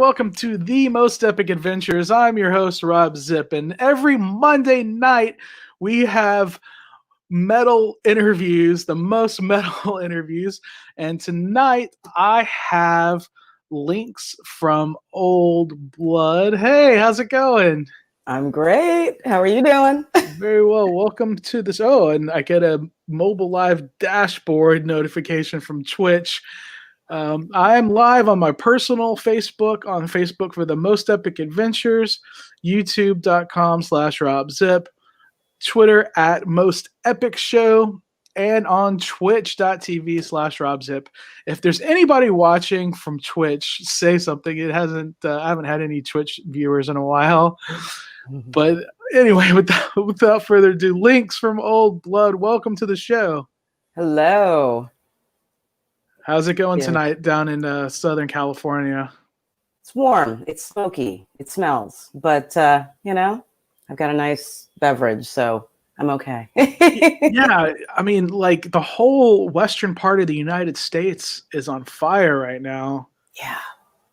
welcome to The Most Epic Adventures. I'm your host, Robb Zipp, and every Monday night we have metal interviews, the most metal interviews, and tonight I have Lynx from Old Blood. Hey, how's it going? I'm great. How are you doing? Very well. Welcome to this. Oh, and I get a mobile live dashboard notification from Twitch. I am live on my personal Facebook, on Facebook for The Most Epic Adventures, youtube.com/Robb Zipp, Twitter @Most Epic Show, and on twitch.tv/Robb Zipp. If there's anybody watching from Twitch, say something. It hasn't, I haven't had any Twitch viewers in a while. But anyway, without further ado, Lynx from Old Blood, welcome to the show. Hello. How's it going tonight down in Southern California? It's warm. It's smoky. It smells. But, you know, I've got a nice beverage, so I'm okay. Yeah, I mean, like the whole western part of the United States is on fire right now. Yeah.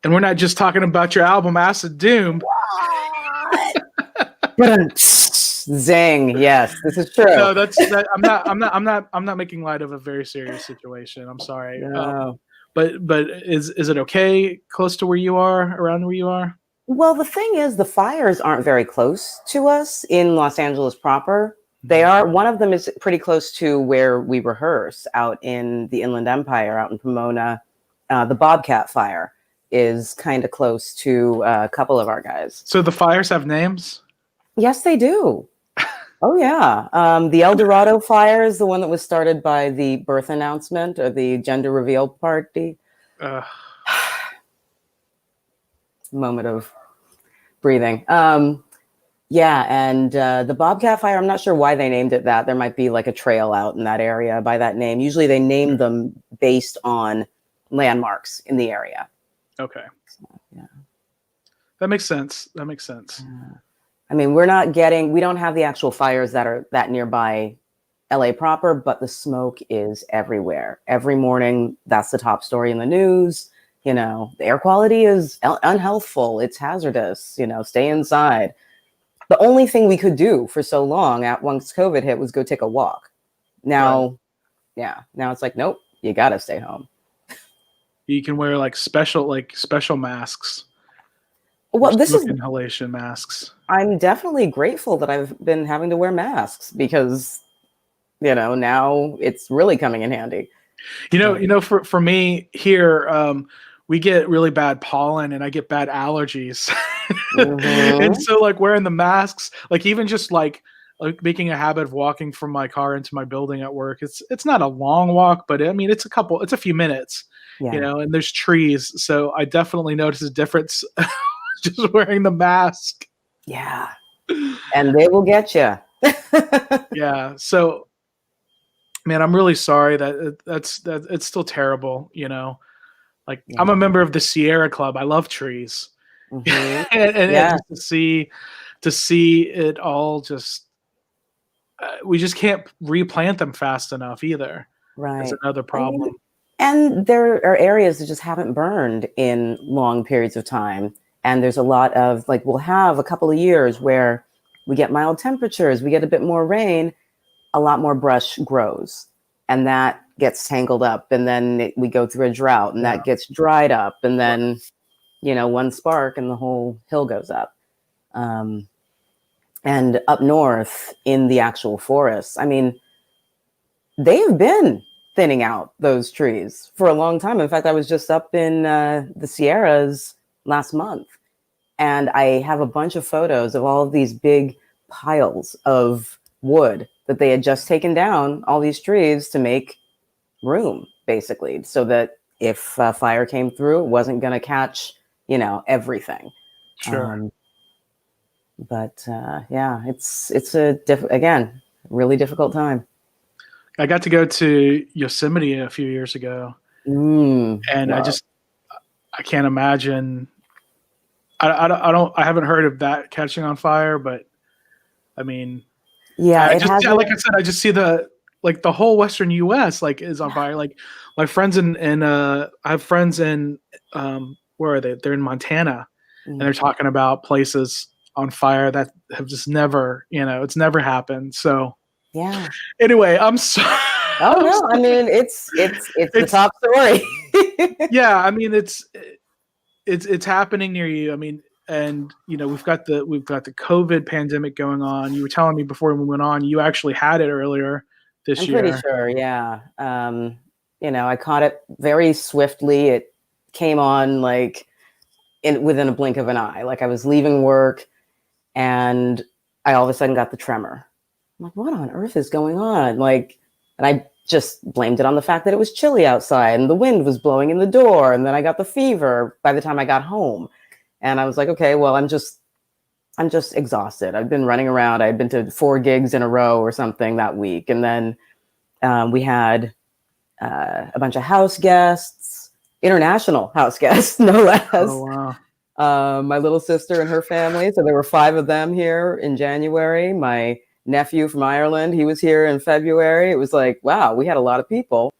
And we're not just talking about your album Acid Doom. Zing. Yes, this is true. No, I'm not making light of a very serious situation. I'm sorry. No. But is it okay close to where you are, around where you are? Well, the thing is, the fires aren't very close to us in Los Angeles proper. They are. One of them is pretty close to where we rehearse out in the Inland Empire, out in Pomona. The Bobcat fire is kind of close to a couple of our guys. So the fires have names? Yes, they do. Oh, yeah. The El Dorado fire is the one that was started by the birth announcement or the gender reveal party. Moment of breathing. Yeah, and the Bobcat fire, I'm not sure why they named it that. There might be like a trail out in that area by that name. Usually they name them based on landmarks in the area. Okay. So, yeah. That makes sense. I mean, we don't have the actual fires that are that nearby LA proper, but the smoke is everywhere. Every morning, that's the top story in the news. You know, the air quality is unhealthful. It's hazardous. You know, stay inside. The only thing we could do for so long once COVID hit was go take a walk. Now, yeah, now it's like, nope, you got to stay home. You can wear like special masks. Well, this is inhalation masks. I'm definitely grateful that I've been having to wear masks because, you know, now it's really coming in handy. You know, for me here, we get really bad pollen and I get bad allergies. Mm-hmm. And so like wearing the masks, like even just like making a habit of walking from my car into my building at work. It's not a long walk, but I mean, it's a few minutes, you know, and there's trees. So I definitely notice a difference just wearing the mask. Yeah. And they will get you. Yeah. So, man, I'm really sorry that it's still terrible, you know. Like I'm a member of the Sierra Club. I love trees. Mm-hmm. and to see it all just we just can't replant them fast enough either. Right. That's another problem. And there are areas that just haven't burned in long periods of time. And there's a lot of like, we'll have a couple of years where we get mild temperatures, we get a bit more rain, a lot more brush grows. And that gets tangled up. And then we go through a drought and that gets dried up. And then, you know, one spark and the whole hill goes up. And up north in the actual forests, I mean, they've been thinning out those trees for a long time. In fact, I was just up in the Sierras last month, and I have a bunch of photos of all of these big piles of wood that they had just taken down, all these trees to make room, basically, so that if fire came through, it wasn't going to catch, you know, everything. Sure. But yeah, it's again, really difficult time. I got to go to Yosemite a few years ago, and wow. I can't imagine. I haven't heard of that catching on fire, but I mean, yeah, like I said, I just see the whole Western U.S. like is on fire. Like my friends I have friends in where are they? They're in Montana, and they're talking about places on fire that have just never, it's never happened. So yeah. anyway, I'm sorry. Oh no, I mean it's the top story. Yeah, I mean it's happening near you. I mean, and we've got the COVID pandemic going on. You were telling me before we went on, you actually had it earlier this year. I'm pretty sure, yeah. I caught it very swiftly. It came on like within a blink of an eye. Like I was leaving work and I all of a sudden got the tremor. I'm like, what on earth is going on? Like, and I just blamed it on the fact that it was chilly outside and the wind was blowing in the door. And then I got the fever by the time I got home. And I was like, okay, well, I'm just exhausted. I've been running around. I had been to 4 gigs in a row or something that week. And then we had a bunch of house guests, international house guests, no less. Oh, wow. My little sister and her family. So there were 5 of them here in January. My nephew from Ireland, he was here in February. It was like, wow, we had a lot of people.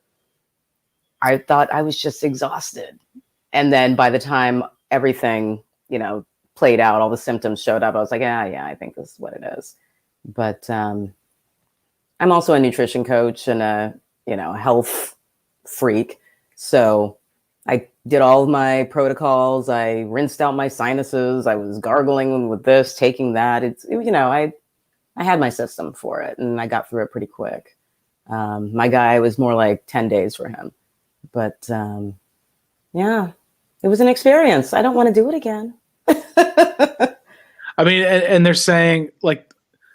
I thought I was just exhausted. And then by the time everything, played out, all the symptoms showed up, I was like, yeah, I think this is what it is. But I'm also a nutrition coach and a health freak. So I did all of my protocols. I rinsed out my sinuses. I was gargling with this, taking that. I had my system for it and I got through it pretty quick. My guy was more like 10 days for him. But yeah, it was an experience. I don't want to do it again. I mean, and they're saying like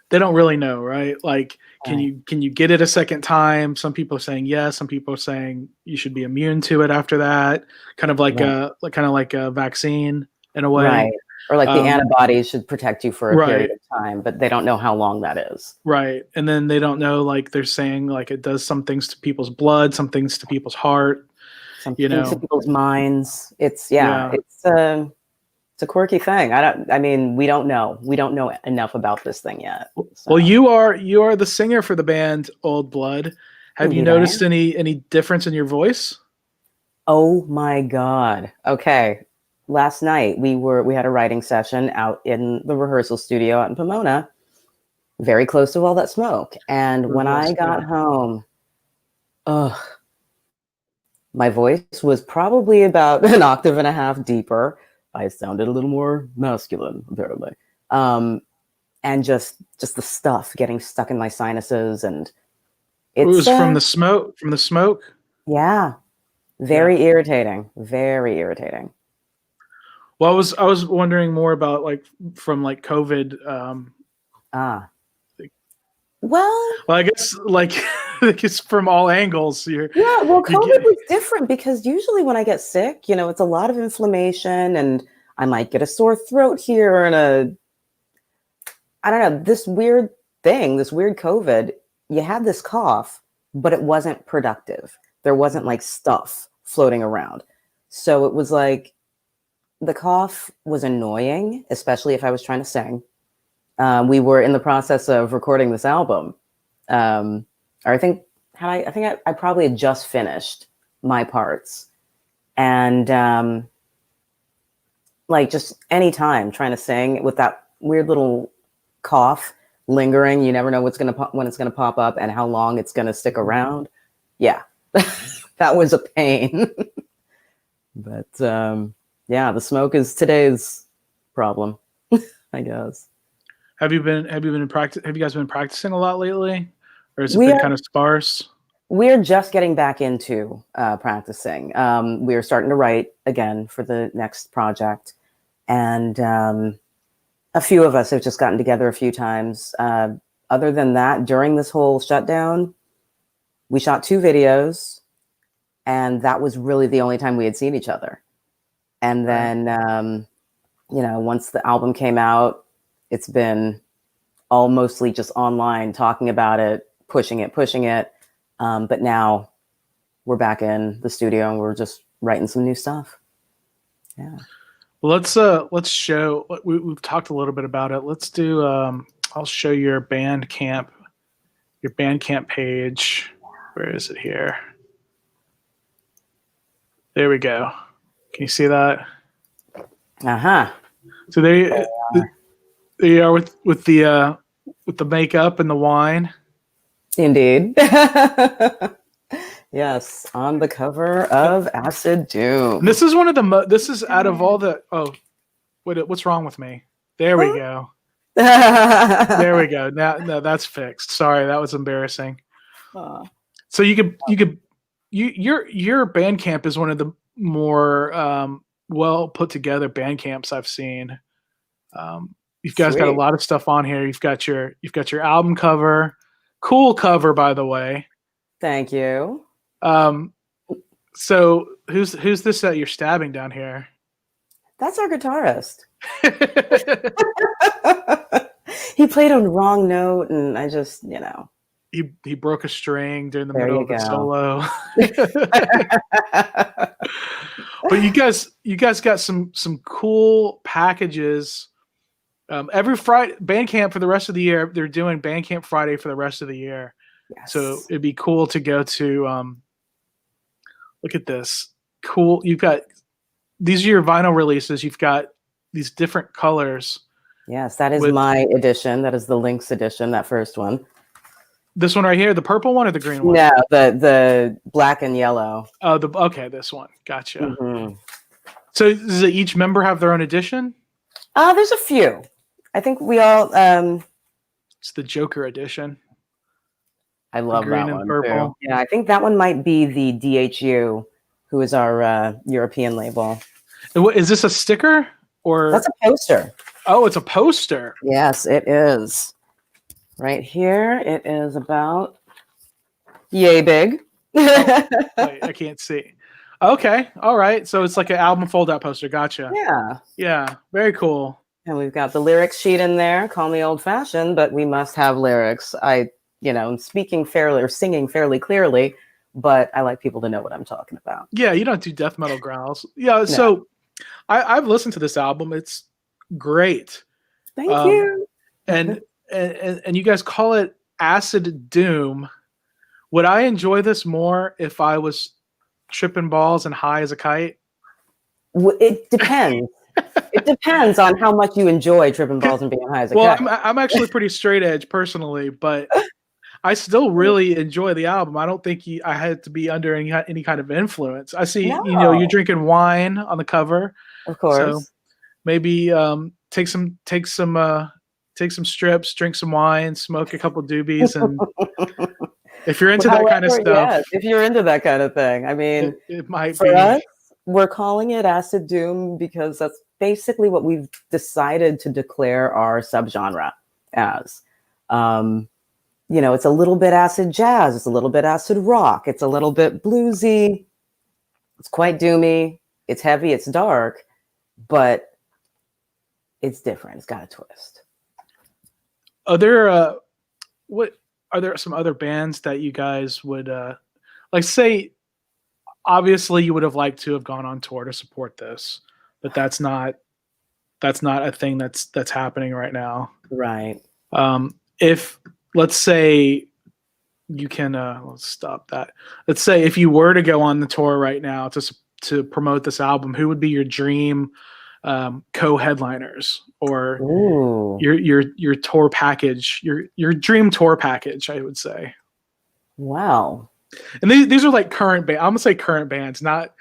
they don't really know, right? Like, can you get it a second time? Some people are saying yes. Some people are saying you should be immune to it after that. Kind of like a vaccine in a way, right? Or like the antibodies should protect you for a period of time, but they don't know how long that is. Right, and then they don't know. Like they're saying, like it does some things to people's blood, some things to people's heart, some things to people's minds. It's a quirky thing. We don't know. We don't know enough about this thing yet. So. Well, you are the singer for the band Old Blood. Have you noticed any difference in your voice? Oh my God. Okay. Last night we had a writing session out in the rehearsal studio out in Pomona, very close to all that smoke. And when I got home, my voice was probably about an octave and a half deeper. I sounded a little more masculine, apparently. And just the stuff getting stuck in my sinuses, and it was from the smoke. From the smoke. Yeah, very irritating. Very irritating. Well, I was wondering more about from COVID. Well, I guess it's from all angles. Well, COVID was different because usually when I get sick, it's a lot of inflammation and I might get a sore throat here and I don't know, this weird COVID, you had this cough, but it wasn't productive. There wasn't stuff floating around. So it was like the cough was annoying, especially if I was trying to sing. We were in the process of recording this album. I think I probably had just finished my parts. And just any time trying to sing with that weird little cough lingering, you never know when it's gonna pop up and how long it's gonna stick around. Yeah, that was a pain. But the smoke is today's problem, I guess. Have you guys been practicing a lot lately, or has it been kind of sparse? We're just getting back into practicing. We're starting to write again for the next project, and a few of us have just gotten together a few times. Other than that, during this whole shutdown, we shot 2 videos, and that was really the only time we had seen each other. And then, once the album came out, it's been all mostly just online, talking about it, pushing it. But now we're back in the studio and we're just writing some new stuff. Yeah. Well, let's show. We've talked a little bit about it. Let's do. I'll show your Bandcamp page. Where is it here? There we go. Can you see that? Uh-huh. So they are with the makeup and the wine. Indeed. Yes, on the cover of Acid Doom. And this is one of the this is out of all the what's wrong with me? There we go. There we go. Now no, that's fixed. Sorry, that was embarrassing. So your Bandcamp is one of the more well put together Bandcamps I've seen. You guys got a lot of stuff on here. You've got your album cover, cool cover by the way. Thank you. So who's this that you're stabbing down here? That's our guitarist. He played on the wrong note, and I just, he broke a string during the middle of the solo. But you guys got some cool packages. Every Friday, Bandcamp for the rest of the year, they're doing Bandcamp Friday for the rest of the year. Yes. So it'd be cool to go to. Look at this, cool. You've got these are your vinyl releases. You've got these different colors. Yes, that is my edition. That is the Lynx edition. That first one. This one right here, the purple one or the green one? No, the black and yellow. Oh, okay, this one. Gotcha. Mm-hmm. So does each member have their own edition? There's a few. I think we all. It's the Joker edition. I love that one purple. Too. Yeah, I think that one might be the DHU, who is our European label. Is this a sticker or? That's a poster. Oh, it's a poster. Yes, it is. Right here, it is about yay big. Oh, wait, I can't see. Okay, all right. So it's like an album fold-out poster. Gotcha. Yeah. Yeah, very cool. And we've got the lyrics sheet in there. Call me old-fashioned, but we must have lyrics. I'm speaking fairly or singing fairly clearly, but I like people to know what I'm talking about. Yeah, you don't do death metal growls. Yeah, no. So I've listened to this album. It's great. Thank you. And you guys call it Acid Doom. Would I enjoy this more if I was tripping balls and high as a kite? It depends. It depends on how much you enjoy tripping balls and being high as a kite. Well, I'm actually pretty straight edge personally, but I still really enjoy the album. I don't think I had to be under any kind of influence. I see, you're drinking wine on the cover. Of course. So maybe take some strips, drink some wine, smoke a couple doobies, and if you're into that kind of stuff. Yes, if you're into that kind of thing. I mean, it might for us, we're calling it Acid Doom because that's basically what we've decided to declare our subgenre as. It's a little bit acid jazz, it's a little bit acid rock, it's a little bit bluesy, it's quite doomy, it's heavy, it's dark, but it's different. It's got a twist. Are there some other bands that you guys would say? Obviously, you would have liked to have gone on tour to support this, but that's not a thing that's happening right now. Right. If let's say you can let's stop that. Let's say if you were to go on the tour right now to promote this album, who would be your dream co-headliners or your tour package, your dream tour package, I would say. Wow. And these are like current I'm gonna say current bands, not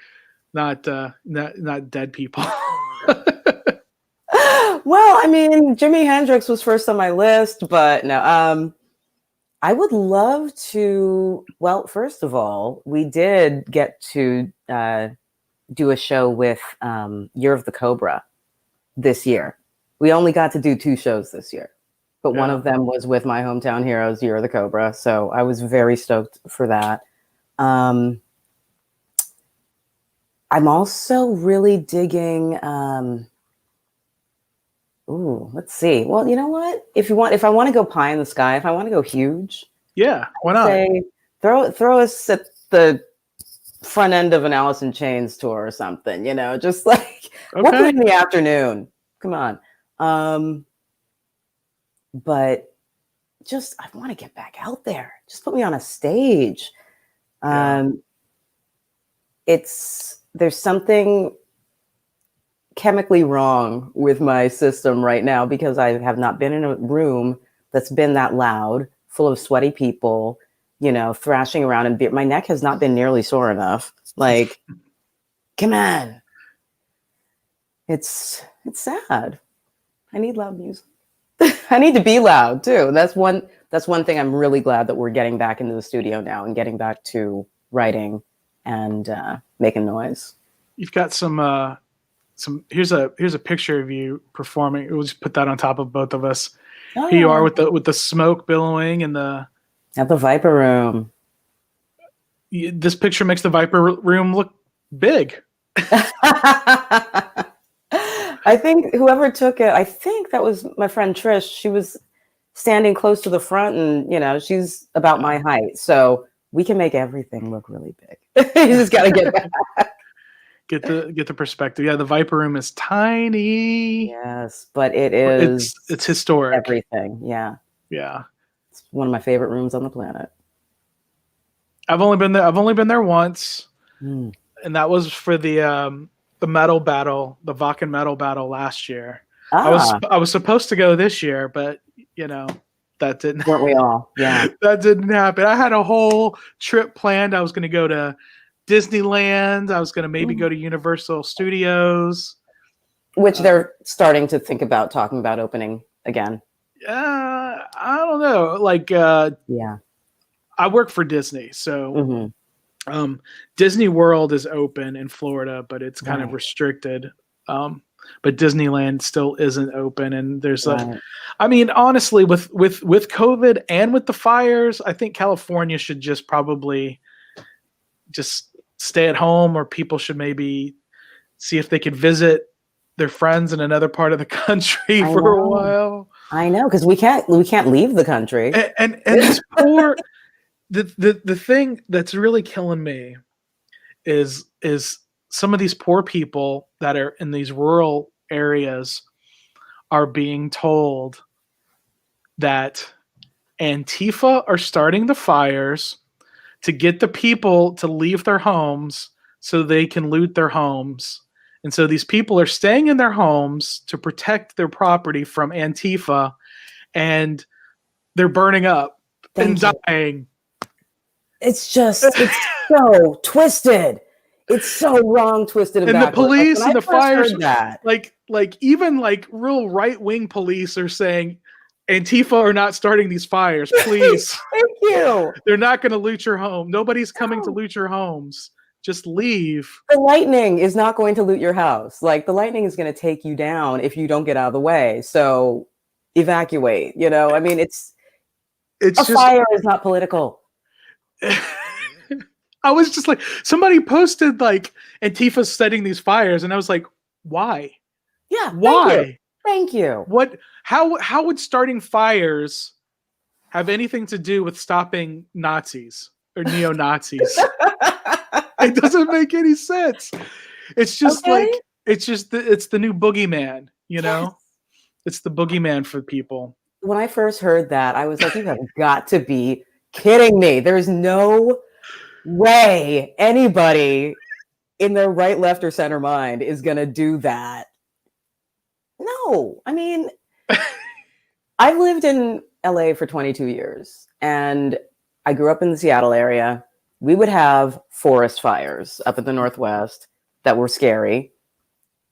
dead people. Well, I mean, Jimi Hendrix was first on my list, but no. I would love to. Well, first of all, we did get to do a show with Year of the Cobra this year. We only got to do 2 shows this year, but one of them was with my hometown heroes, Year of the Cobra. So I was very stoked for that. I'm also really digging. Let's see. Well, you know what? If I want to go pie in the sky, if I want to go huge, yeah, why not? Say, throw us at the front end of an Alice in Chains tour or something. Just like we'll put it in the afternoon. Come on. But just I want to get back out there. Just put me on a stage. There's something chemically wrong with my system right now because I have not been in a room that's been that loud, full of sweaty people, thrashing around, and my neck has not been nearly sore enough. Like, come on. It's sad. I need loud music. I need to be loud too. That's one thing I'm really glad that we're getting back into the studio now and getting back to writing and making noise. You've got some here's a picture of you performing. We'll just put that on top of both of us. Oh. Here you are with the smoke billowing and at the Viper Room. This picture makes the Viper Room look big. I think whoever took it, I think that was my friend Trish. She was standing close to the front, and she's about my height, so we can make everything look really big. You just got to get back. Get the perspective. Yeah, the Viper Room is tiny. Yes, but it's historic. Everything. Yeah. Yeah. It's one of my favorite rooms on the planet. I've only been there once, and that was for the metal battle, the Vakken metal battle last year. I was supposed to go this year, but that didn't. Weren't we all? Yeah. That didn't happen. I had a whole trip planned. I was going to go to Disneyland. I was going to maybe go to Universal Studios, which they're starting to think about talking about opening again. I don't know. Like, yeah, I work for Disney, so Disney World is open in Florida, but it's kind of restricted. But Disneyland still isn't open, and there's honestly, with COVID and with the fires, I think California should just probably just stay at home, or people should maybe see if they could visit their friends in another part of the country for a while. I know, because we can't leave the country. And it's poor. The thing that's really killing me is some of these poor people that are in these rural areas are being told that Antifa are starting the fires to get the people to leave their homes so they can loot their homes. And so these people are staying in their homes to protect their property from Antifa, and they're burning up and dying. It's so twisted. It's so wrong, twisted, and backward. The police and the fires, that. like even like real right-wing police are saying, Antifa are not starting these fires, please. Thank you. They're not going to loot your home. Nobody's coming to loot your homes. Just leave. The lightning is not going to loot your house. Like, the lightning is going to take you down if you don't get out of the way. So evacuate. I mean, it's fire is not political. I was just like, somebody posted like Antifa setting these fires, and I was like, why? Yeah. Why? Thank you. What? How would starting fires have anything to do with stopping Nazis or neo-Nazis? It doesn't make any sense. It's just it's the new boogeyman, Yes. It's the boogeyman for people. When I first heard that, I was like, you have got to be kidding me. There's no way anybody in their right, left, or center mind is going to do that. No, I mean, I've lived in LA for 22 years, and I grew up in the Seattle area. We would have forest fires up in the Northwest that were scary.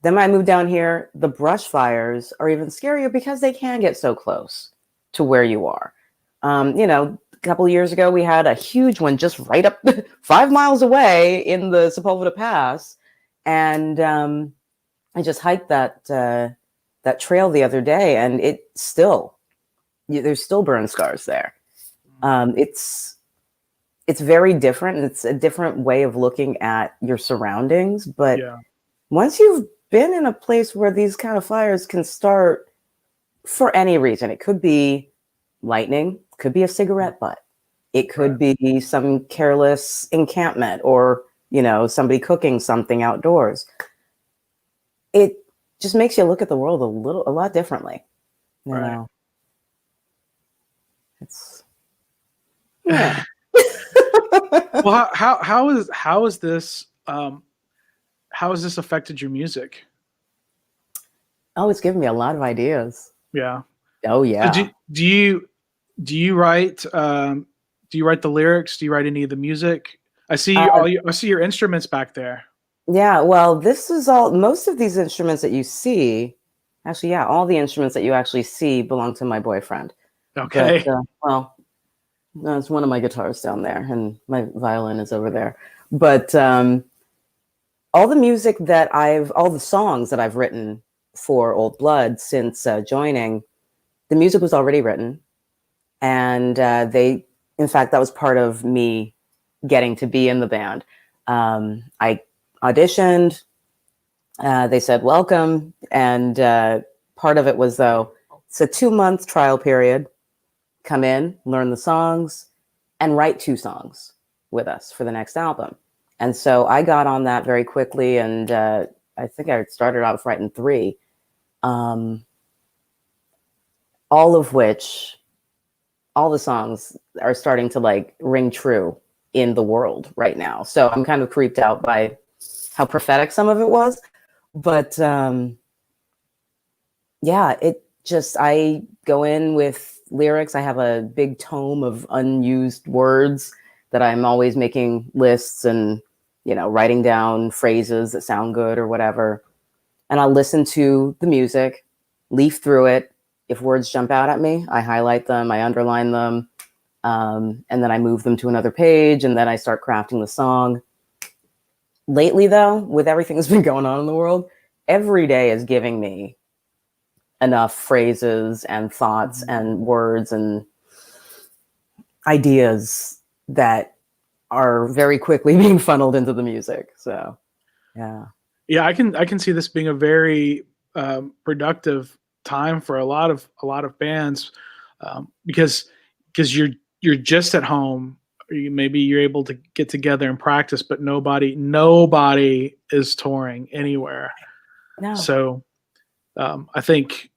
Then when I moved down here, the brush fires are even scarier because they can get so close to where you are. A couple of years ago, we had a huge one just right up 5 miles away in the Sepulveda Pass. And I just hiked that trail the other day, and there's still burn scars there. It's very different. It's a different way of looking at your surroundings. But once you've been in a place where these kind of fires can start for any reason, it could be lightning, could be a cigarette butt, it could be some careless encampment, or somebody cooking something outdoors. It just makes you look at the world a lot differently. You know? It's Well, how has this affected your music? Oh, it's given me a lot of ideas. Yeah. Oh So yeah. do you write do you write the lyrics? Do you write any of the music? Uh, I see your instruments back there. yeah, well, this is all, most of these instruments that you see, actually, yeah, all the instruments that you actually see belong to my boyfriend. But, Okay. well, no, it's one of my guitars down there, and my violin is over there. But all the music that all the songs that I've written for Old Blood since joining, the music was already written. And in fact, that was part of me getting to be in the band. I auditioned. They said, welcome. And part of it was, though, it's a 2-month trial period. Come in, learn the songs, and write 2 songs with us for the next album. And so I got on that very quickly. And I think I started off writing 3, all of which, all the songs are starting to like ring true in the world right now. So I'm kind of creeped out by how prophetic some of it was. But yeah, I go in with lyrics. I have a big tome of unused words that I'm always making lists and, writing down phrases that sound good or whatever. And I'll listen to the music, leaf through it. If words jump out at me, I highlight them, I underline them, and then I move them to another page, and then I start crafting the song. Lately, though, with everything that's been going on in the world, every day is giving me enough phrases and thoughts and words and ideas that are very quickly being funneled into the music. So, yeah. Yeah, I can see this being a very productive time for a lot of bands, because you're just at home. Maybe you're able to get together and practice, but nobody is touring anywhere. No. So I think,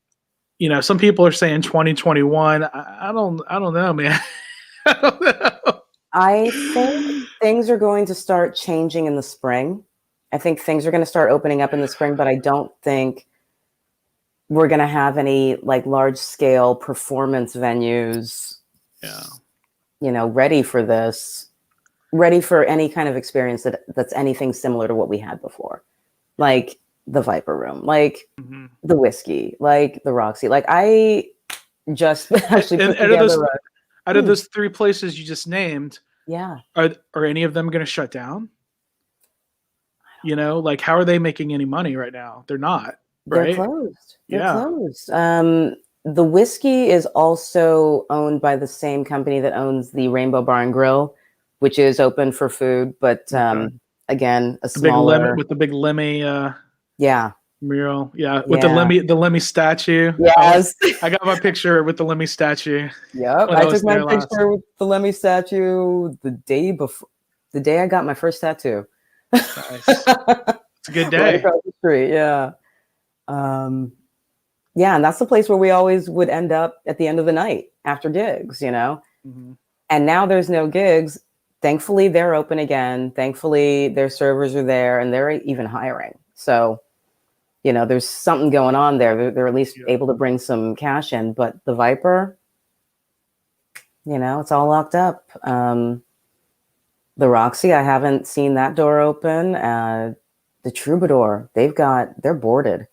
some people are saying 2021. I don't know, man. I don't know. I think things are going to start changing in the spring. I think things are going to start opening up in the spring, but I don't think we're going to have any like large scale performance venues, ready for this, ready for any kind of experience that's anything similar to what we had before. Like the Viper Room, like the Whiskey, like the Roxy. Like I just actually put together out of those 3 places you just named, are any of them going to shut down? Like how are they making any money right now? They're not, right? They're closed. They're closed. The Whiskey is also owned by the same company that owns the Rainbow Bar and Grill, which is open for food, but again, with the big Lemmy mural. With the Lemmy statue. Yes. I got my picture with the Lemmy statue. Yep. I took my picture with the Lemmy statue the day I got my first tattoo. Nice. It's a good day. Right across the street, yeah. And that's the place where we always would end up at the end of the night after gigs, And now there's no gigs. Thankfully, they're open again. Thankfully, their servers are there and they're even hiring. So, there's something going on there. They're at least able to bring some cash in. But the Viper, it's all locked up. The Roxy, I haven't seen that door open. The Troubadour, they're boarded.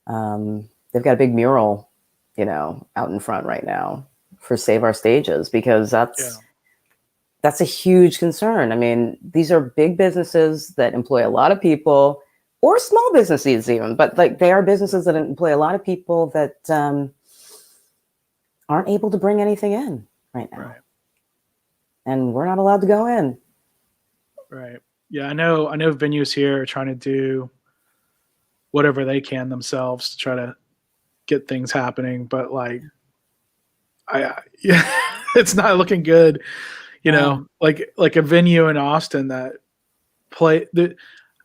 They've got a big mural, out in front right now for Save Our Stages, because that's a huge concern. I mean, these are big businesses that employ a lot of people, or small businesses even, but like they are businesses that employ a lot of people that aren't able to bring anything in right now. Right. And we're not allowed to go in. Right. Yeah, I know venues here are trying to do whatever they can themselves to try to get things happening, but like it's not looking good. Like a venue in Austin that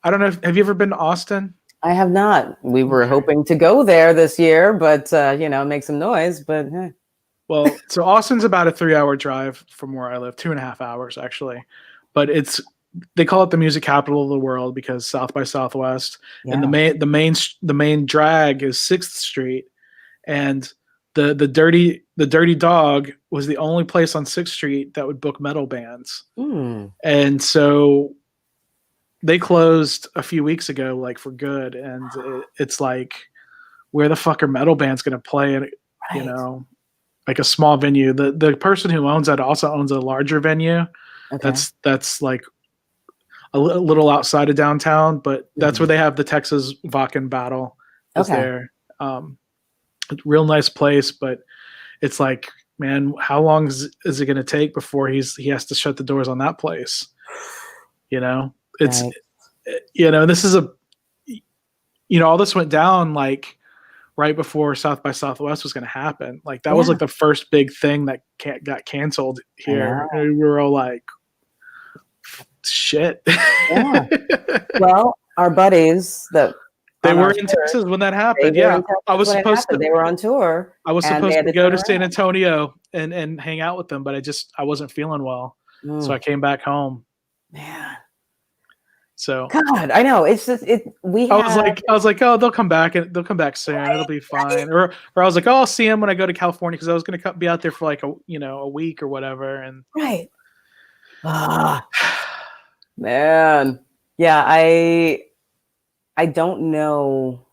I don't know, have you ever been to Austin? I have not. We were hoping to go there this year, but make some noise, but Well, so Austin's about a 3-hour drive from where I live, 2.5 hours actually. But it's they call it the music capital of the world because South by Southwest, and the main drag is 6th Street, and the Dirty Dog was the only place on 6th Street that would book metal bands, and so they closed a few weeks ago, like for good, and it's like, where the fuck are metal bands going to play? And you know, like a small venue. The person who owns that also owns a larger venue. Okay. That's like a little outside of downtown, but that's where they have the Texas Vakken Battle. There, real nice place, but it's like, man, how long is it going to take before he has to shut the doors on that place? You know, it's you know, this is all this went down like right before South by Southwest was going to happen. Like that was like the first big thing that got canceled here. We were all like, shit. Well, our buddies that they were in Texas when that happened. Yeah, I was supposed to. They were on tour. I was supposed to go to San Antonio and hang out with them, but I wasn't feeling well, so I came back home. Man. So God, I know it's just it. I was like, oh, they'll come back and they'll come back soon. It'll be fine. Or I was like, oh, I'll see them when I go to California because I was going to be out there for like a week or whatever. And man, yeah, I don't know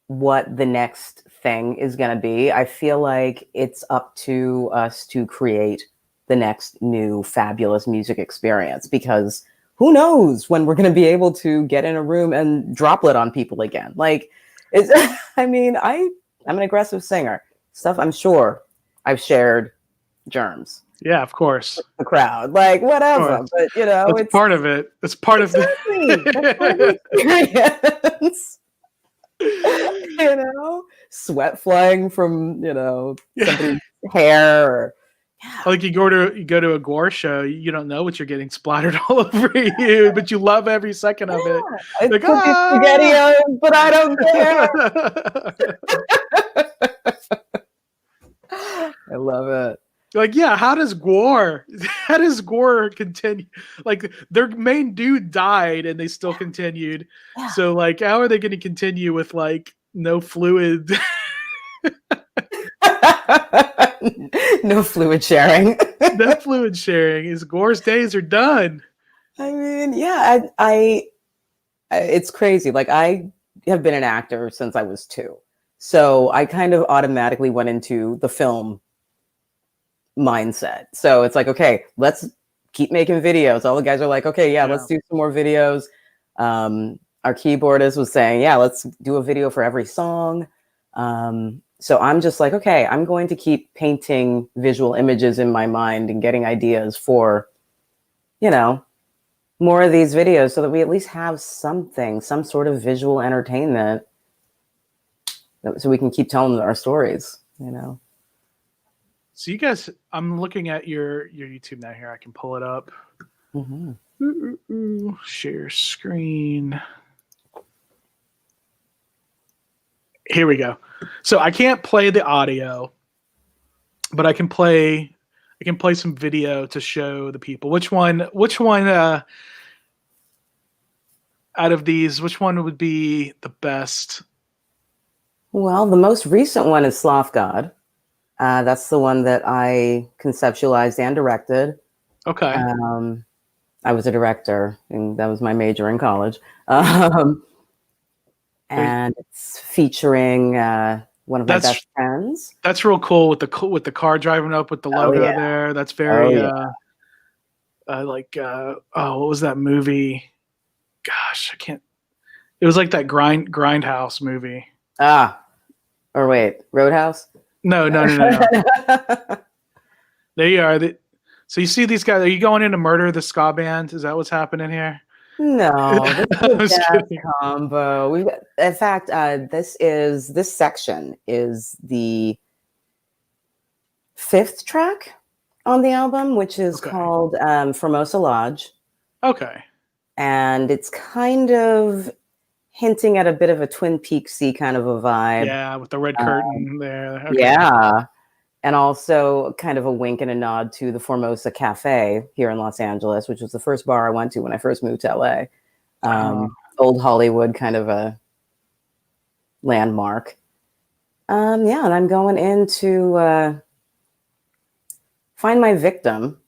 what the next thing is going to be. I feel like it's up to us to create the next new fabulous music experience, because who knows when we're going to be able to get in a room and droplet on people again. Like, I mean, I'm an aggressive singer. Stuff I'm sure I've shared germs. Yeah, of course. With the crowd, like whatever. But it's part of it. It's part of the experience. Sweat flying from somebody's hair. Or, like you go to a gore show, you don't know what you're getting splattered all over you, but you love every second of it. Like, spaghetti on, but I don't care. I love it. Like, yeah, how does gore continue? Like, their main dude died and they still continued. Yeah. So, like, how are they going to continue with, like, no fluid? No fluid sharing. No fluid sharing. His Gore's days are done. I mean, yeah, I it's crazy. Like, I have been an actor since I was 2. So I kind of automatically went into the film mindset. So it's like, okay, let's keep making videos. All the guys are like, okay, let's do some more videos. Our keyboardist was saying, let's do a video for every song. So I'm just like, okay, I'm going to keep painting visual images in my mind and getting ideas for, more of these videos so that we at least have some sort of visual entertainment so we can keep telling our stories, So you guys, I'm looking at your YouTube now here. I can pull it up. Mm-hmm. Share screen. Here we go. So I can't play the audio, but I can play some video to show the people. Which one out of these, which one would be the best? Well, the most recent one is Sloth God. That's the one that I conceptualized and directed. Okay. I was a director, and that was my major in college. And it's featuring one of my best friends. That's real cool with the car driving up with the logo there. That's very what was that movie? Gosh, I can't. It was like that Grindhouse movie. Or wait, Roadhouse? No. There you are. So you see these guys. Are you going in to murder the ska band? Is that what's happening here? No, this is a jazz combo. In fact, this section is the 5th track on the album, which is called Formosa Lodge. Okay. And it's kind of hinting at a bit of a Twin Peaks-y kind of a vibe. Yeah, with the red curtain there. Okay. Yeah. And also kind of a wink and a nod to the Formosa Cafe here in Los Angeles, which was the first bar I went to when I first moved to LA. Old Hollywood, kind of a landmark. Yeah, and I'm going in to find my victim,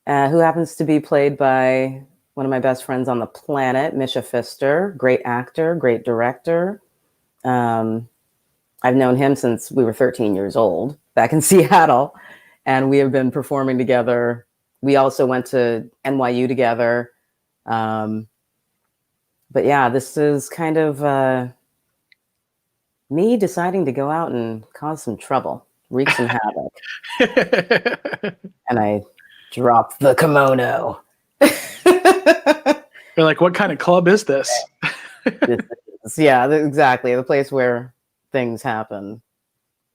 who happens to be played by one of my best friends on the planet, Misha Pfister, great actor, great director. I've known him since we were 13 years old back in Seattle, and we have been performing together. We also went to NYU together. But yeah, this is kind of me deciding to go out and cause some trouble, wreak some havoc. And I dropped the kimono. You're like, what kind of club is this? Yeah, exactly. The place where things happen.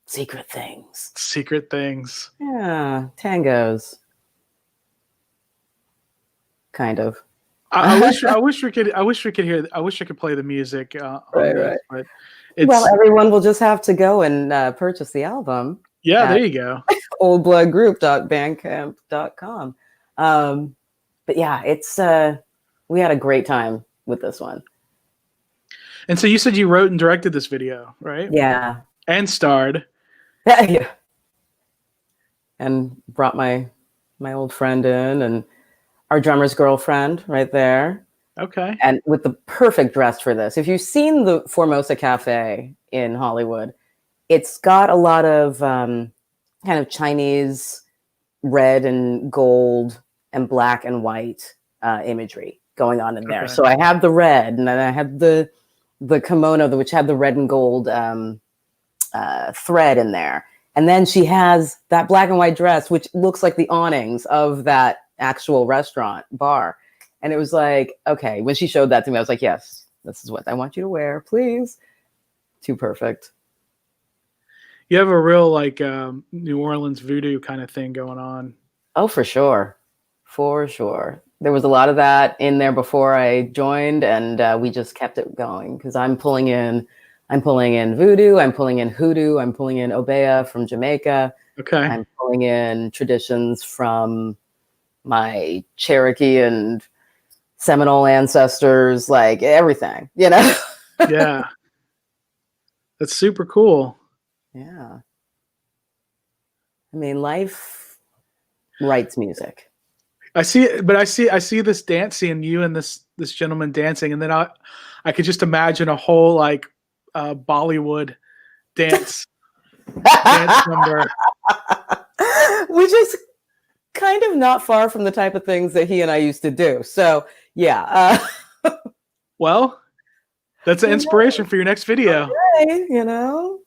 Secret things. Secret things. Yeah, tangos. Kind of. I wish we could hear. I wish I could play the music. Right. But well, everyone will just have to go and purchase the album. Yeah, there you go. oldbloodgroup.bandcamp.com. But yeah, it's we had a great time with this one. And so you said you wrote and directed this video, right? Yeah. And starred. Yeah. And brought my old friend in, and our drummer's girlfriend right there. Okay. And with the perfect dress for this. If you've seen the Formosa Cafe in Hollywood, it's got a lot of kind of Chinese red and gold and black and white imagery going on in there. So I have the red, and then I have the kimono, which had the red and gold thread in there. And then she has that black and white dress, which looks like the awnings of that actual restaurant bar. And it was like, okay, when she showed that to me, I was like, yes, this is what I want you to wear, please. Too perfect. You have a real like New Orleans voodoo kind of thing going on. Oh, for sure. For sure. There was a lot of that in there before I joined, and we just kept it going because I'm pulling in voodoo, I'm pulling in hoodoo, I'm pulling in obeah from Jamaica. Okay. I'm pulling in traditions from my Cherokee and Seminole ancestors, like everything, you know? Yeah. That's super cool. Yeah. I mean, life writes music. I see this dance scene, you and this gentleman dancing, and then I could just imagine a whole like Bollywood dance number, which is kind of not far from the type of things that he and I used to do. So yeah. Well, that's an inspiration for your next video. Okay, you know,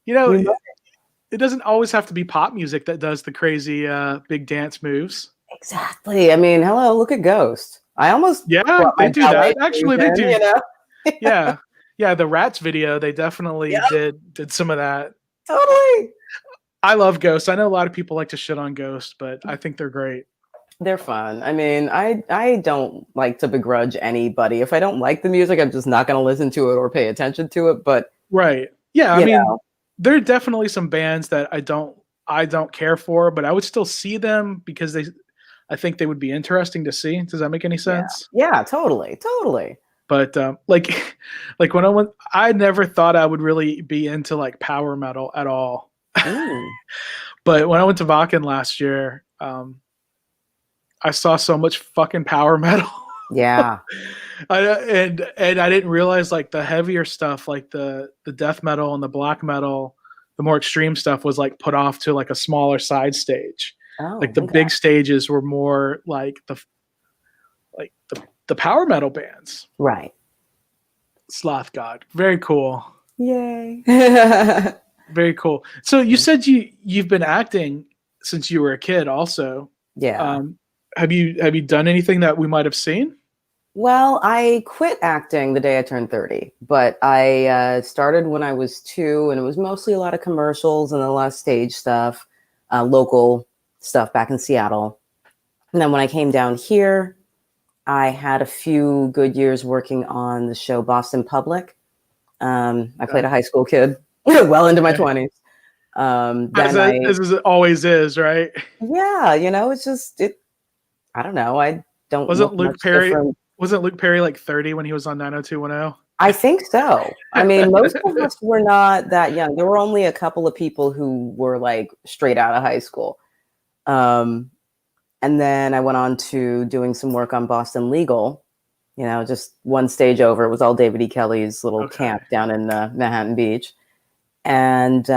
it doesn't always have to be pop music that does the crazy big dance moves. Exactly. I mean, hello, look at Ghost. I almost they do that. Actually, they do. You know? Yeah. The Rats video, they definitely did some of that. Totally. I love Ghost. I know a lot of people like to shit on Ghost, but I think they're great. They're fun. I mean, I don't like to begrudge anybody. If I don't like the music, I'm just not going to listen to it or pay attention to it. But right. Yeah. I mean, there are definitely some bands that I don't care for, but I would still see them because I think they would be interesting to see. Does that make any sense? Yeah, totally. But like when I never thought I would really be into like power metal at all. But when I went to Wacken last year, I saw so much fucking power metal. Yeah. And I didn't realize like the heavier stuff, like the death metal and the black metal, the more extreme stuff was like put off to like a smaller side stage. Like the big stages were more like the power metal bands. Right. Sloth God. Very cool. Yay. Very cool. So you said you've been acting since you were a kid also. Yeah. Have you done anything that we might have seen? Well, I quit acting the day I turned 30, but I started when I was 2, and it was mostly a lot of commercials and a lot of stage stuff, local stuff back in Seattle. And then when I came down here, I had a few good years working on the show Boston Public. I played a high school kid well into my 20s. As it always is, right? Yeah, it's just I don't know. I don't Wasn't look Luke much Perry different. wasn't Luke Perry like 30 when he was on 90210? I think so. I mean, most of us were not that young. There were only a couple of people who were like straight out of high school. And then I went on to doing some work on Boston Legal, just one stage over. It was all David E. Kelly's little camp down in Manhattan Beach. And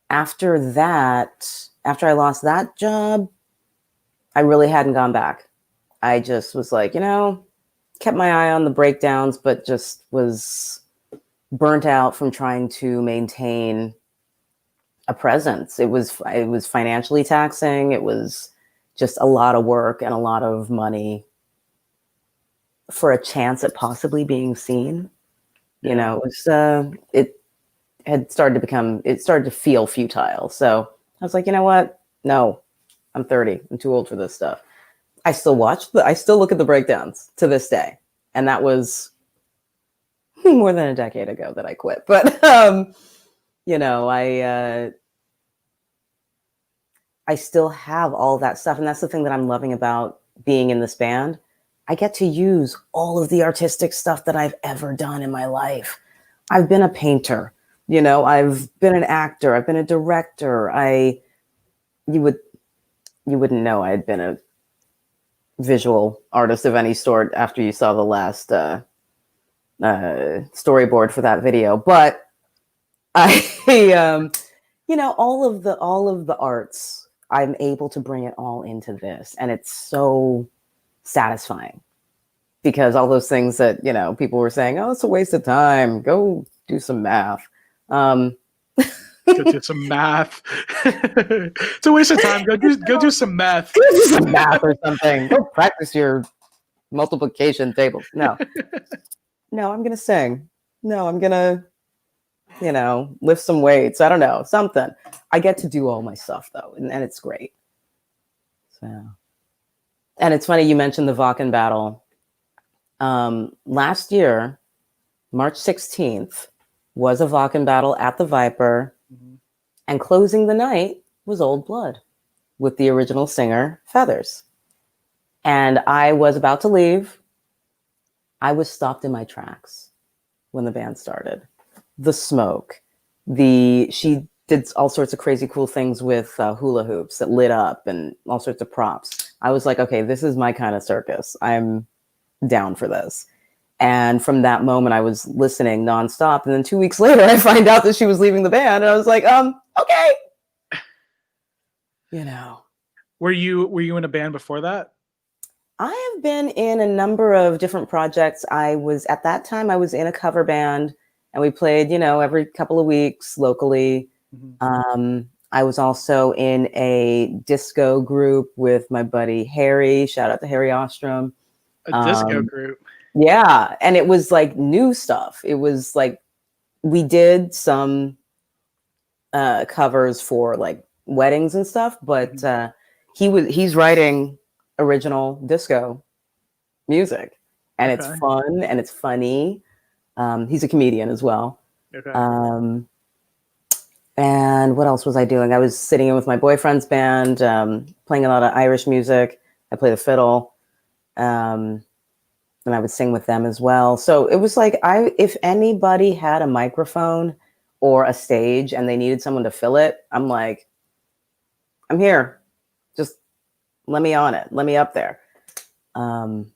after I lost that job, I really hadn't gone back. I just was like, kept my eye on the breakdowns, but just was burnt out from trying to maintain a presence. It was financially taxing. It was just a lot of work and a lot of money for a chance at possibly being seen. It was it started to feel futile. So I was like, you know what? No, I'm 30. I'm too old for this stuff. I still look at the breakdowns to this day. And that was more than a decade ago that I quit. But, I still have all that stuff. And that's the thing that I'm loving about being in this band. I get to use all of the artistic stuff that I've ever done in my life. I've been a painter, I've been an actor, I've been a director. You wouldn't know I had been a visual artist of any sort after you saw the last storyboard for that video. But all of the arts, I'm able to bring it all into this, and it's so satisfying because all those things that people were saying, oh, it's a waste of time, go do some math. Go do some math. It's a waste of time. Go do some math. Go do some math or something. Go practice your multiplication tables. No, I'm gonna sing. No, I'm gonna, lift some weights. I don't know, something. I get to do all my stuff though, and it's great. So, and it's funny you mentioned the Vakken battle. Last year, March 16th, was a Vakken battle at the Viper. And closing the night was Old Blood with the original singer, Feathers. And I was about to leave. I was stopped in my tracks when the band started. The smoke, she did all sorts of crazy cool things with hula hoops that lit up and all sorts of props. I was like, okay, this is my kind of circus. I'm down for this. And from that moment, I was listening nonstop. And then 2 weeks later, I find out that she was leaving the band. And I was like, okay. Were you in a band before that? I have been in a number of different projects. At that time, I was in a cover band, and we played, every couple of weeks locally. Mm-hmm. I was also in a disco group with my buddy Harry. Shout out to Harry Ostrom. A disco group. Yeah. And it was like new stuff. It was like, we did some covers for like weddings and stuff, but he's writing original disco music, and it's fun and it's funny. He's a comedian as well. Okay. And what else was I doing? I was sitting in with my boyfriend's band, playing a lot of Irish music. I play the fiddle. And I would sing with them as well. So it was like, if anybody had a microphone or a stage and they needed someone to fill it, I'm like, I'm here. Just let me on it. Let me up there. And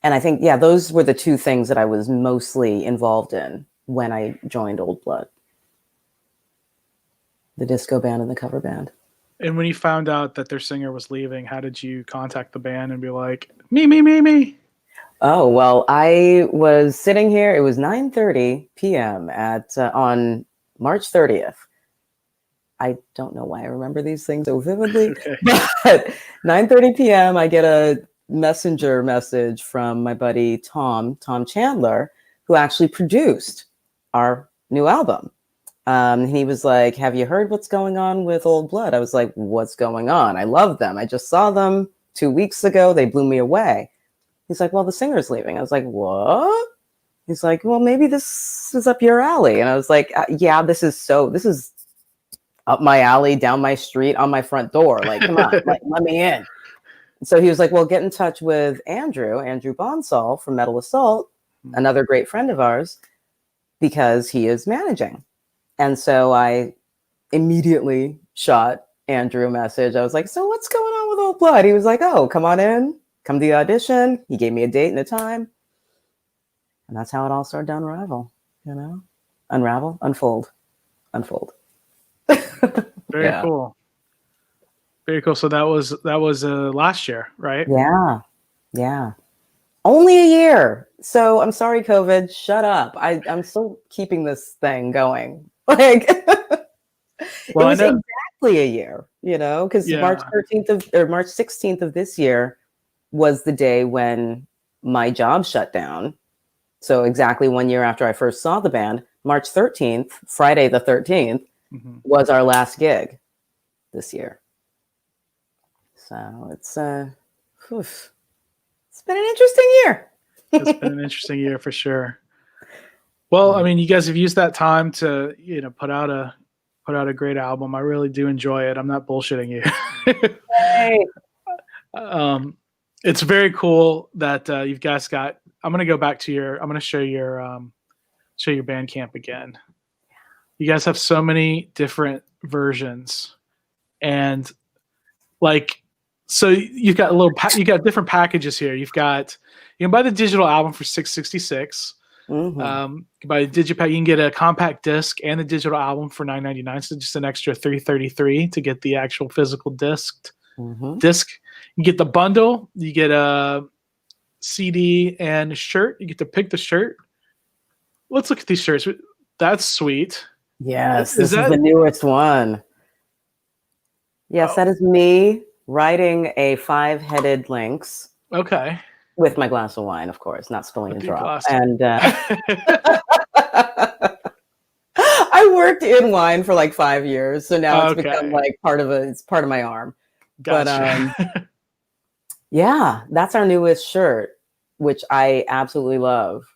I think, those were the two things that I was mostly involved in when I joined Old Blood. The disco band and the cover band. And when you found out that their singer was leaving, how did you contact the band and be like, me? Oh, well, I was sitting here. It was 9:30 p.m. on March 30th. I don't know why I remember these things so vividly, but 9:30 p.m. I get a messenger message from my buddy Tom Chandler, who actually produced our new album. He was like, have you heard what's going on with Old Blood? I was like, what's going on? I love them. I just saw them 2 weeks ago. They blew me away. He's like, well, the singer's leaving. I was like, what? He's like, well, maybe this is up your alley. And I was like, yeah, this is up my alley, down my street, on my front door. Like, come on, like, let me in. So he was like, well, get in touch with Andrew Bonsall from Metal Assault, another great friend of ours, because he is managing. And so I immediately shot Andrew a message. I was like, so what's going on with Old Blood? He was like, oh, come on in, come to the audition. He gave me a date and a time. And that's how it all started to unravel, unravel, unfold. Very cool. Very cool. So that was last year, right? Yeah. Only a year. So I'm sorry, COVID. Shut up. I'm still keeping this thing going. Like, it was exactly a year. Because March 16th of this year was the day when my job shut down. So exactly 1 year after I first saw the band, March 13th, Friday the 13th, was our last gig this year. So it's been an interesting year. It's been an interesting year for sure. Well, I mean, you guys have used that time to, put out a great album. I really do enjoy it. I'm not bullshitting you. Hey. It's very cool that you guys got. I'm going to go back to I'm going to show your Bandcamp again. You guys have so many different versions, and so you've got you got different packages here. You can buy the digital album for $666. You can buy a digipack. You can get a compact disc and the digital album for $9.99. So just an extra $333 to get the actual physical disc. You get the bundle. You get a CD and a shirt. You get to pick the shirt. Let's look at these shirts. That's sweet. Yes, this is the newest one. Yes, that is me riding a 5-headed lynx. Okay. With my glass of wine, of course, not spilling a drop. Glass. And I worked in wine for like 5 years, so now it's become like part of my arm. Gotcha. But yeah, that's our newest shirt, which I absolutely love.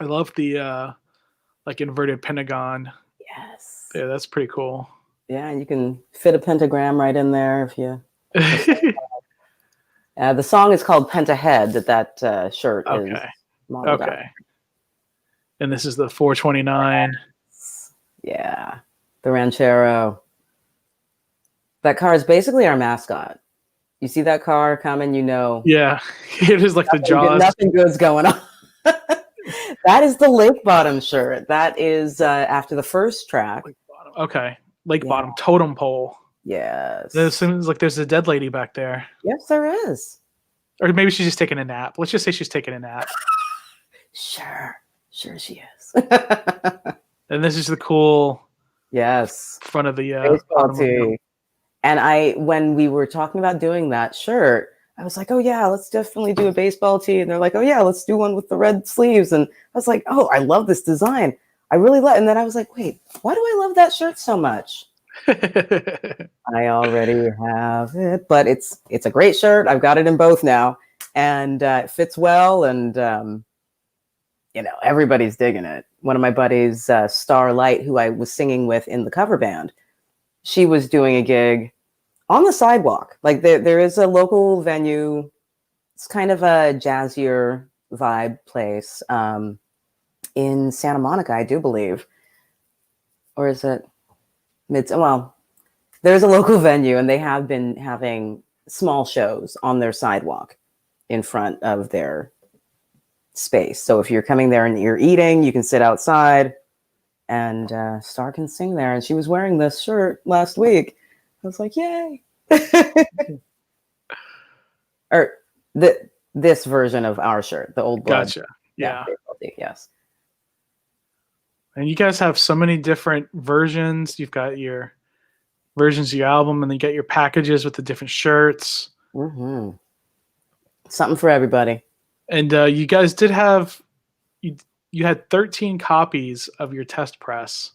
I love the inverted pentagon. Yes. Yeah, that's pretty cool. Yeah, and you can fit a pentagram right in there if you. The song is called Pentahead. That shirt is modeled out. And this is the 429. Yeah, the Ranchero. That car is basically our mascot. You see that car coming, Yeah, it is like the Jaws. Nothing good's going on. That is the Lake Bottom shirt. That is after the first track. Lake Bottom. Okay, Lake Bottom totem pole. Yes. It seems like there's a dead lady back there. Yes, there is. Or maybe she's just taking a nap. Let's just say she's taking a nap. Sure she is. And this is the cool front of the baseball tee. And when we were talking about doing that shirt, I was like, oh yeah, let's definitely do a baseball tee. And they're like, oh yeah, let's do one with the red sleeves. And I was like, oh, I love this design. I really love. And then I was like, wait, why do I love that shirt so much? I already have it, but it's a great shirt. I've got it in both now, and it fits well. And everybody's digging it. One of my buddies, Starlight, who I was singing with in the cover band, she was doing a gig on the sidewalk. Like there is a local venue. It's kind of a jazzier vibe place in Santa Monica, I do believe, or is it? Well, there's a local venue, and they have been having small shows on their sidewalk in front of their space. So if you're coming there and you're eating, you can sit outside, and Star can sing there. And she was wearing this shirt last week. I was like, yay. Or this version of our shirt, the Old Blood. Gotcha. Yeah. Yes. And you guys have so many different versions. You've got your versions of your album, and then you got your packages with the different shirts. Mm-hmm. Something for everybody. And you guys did have you had 13 copies of your test press.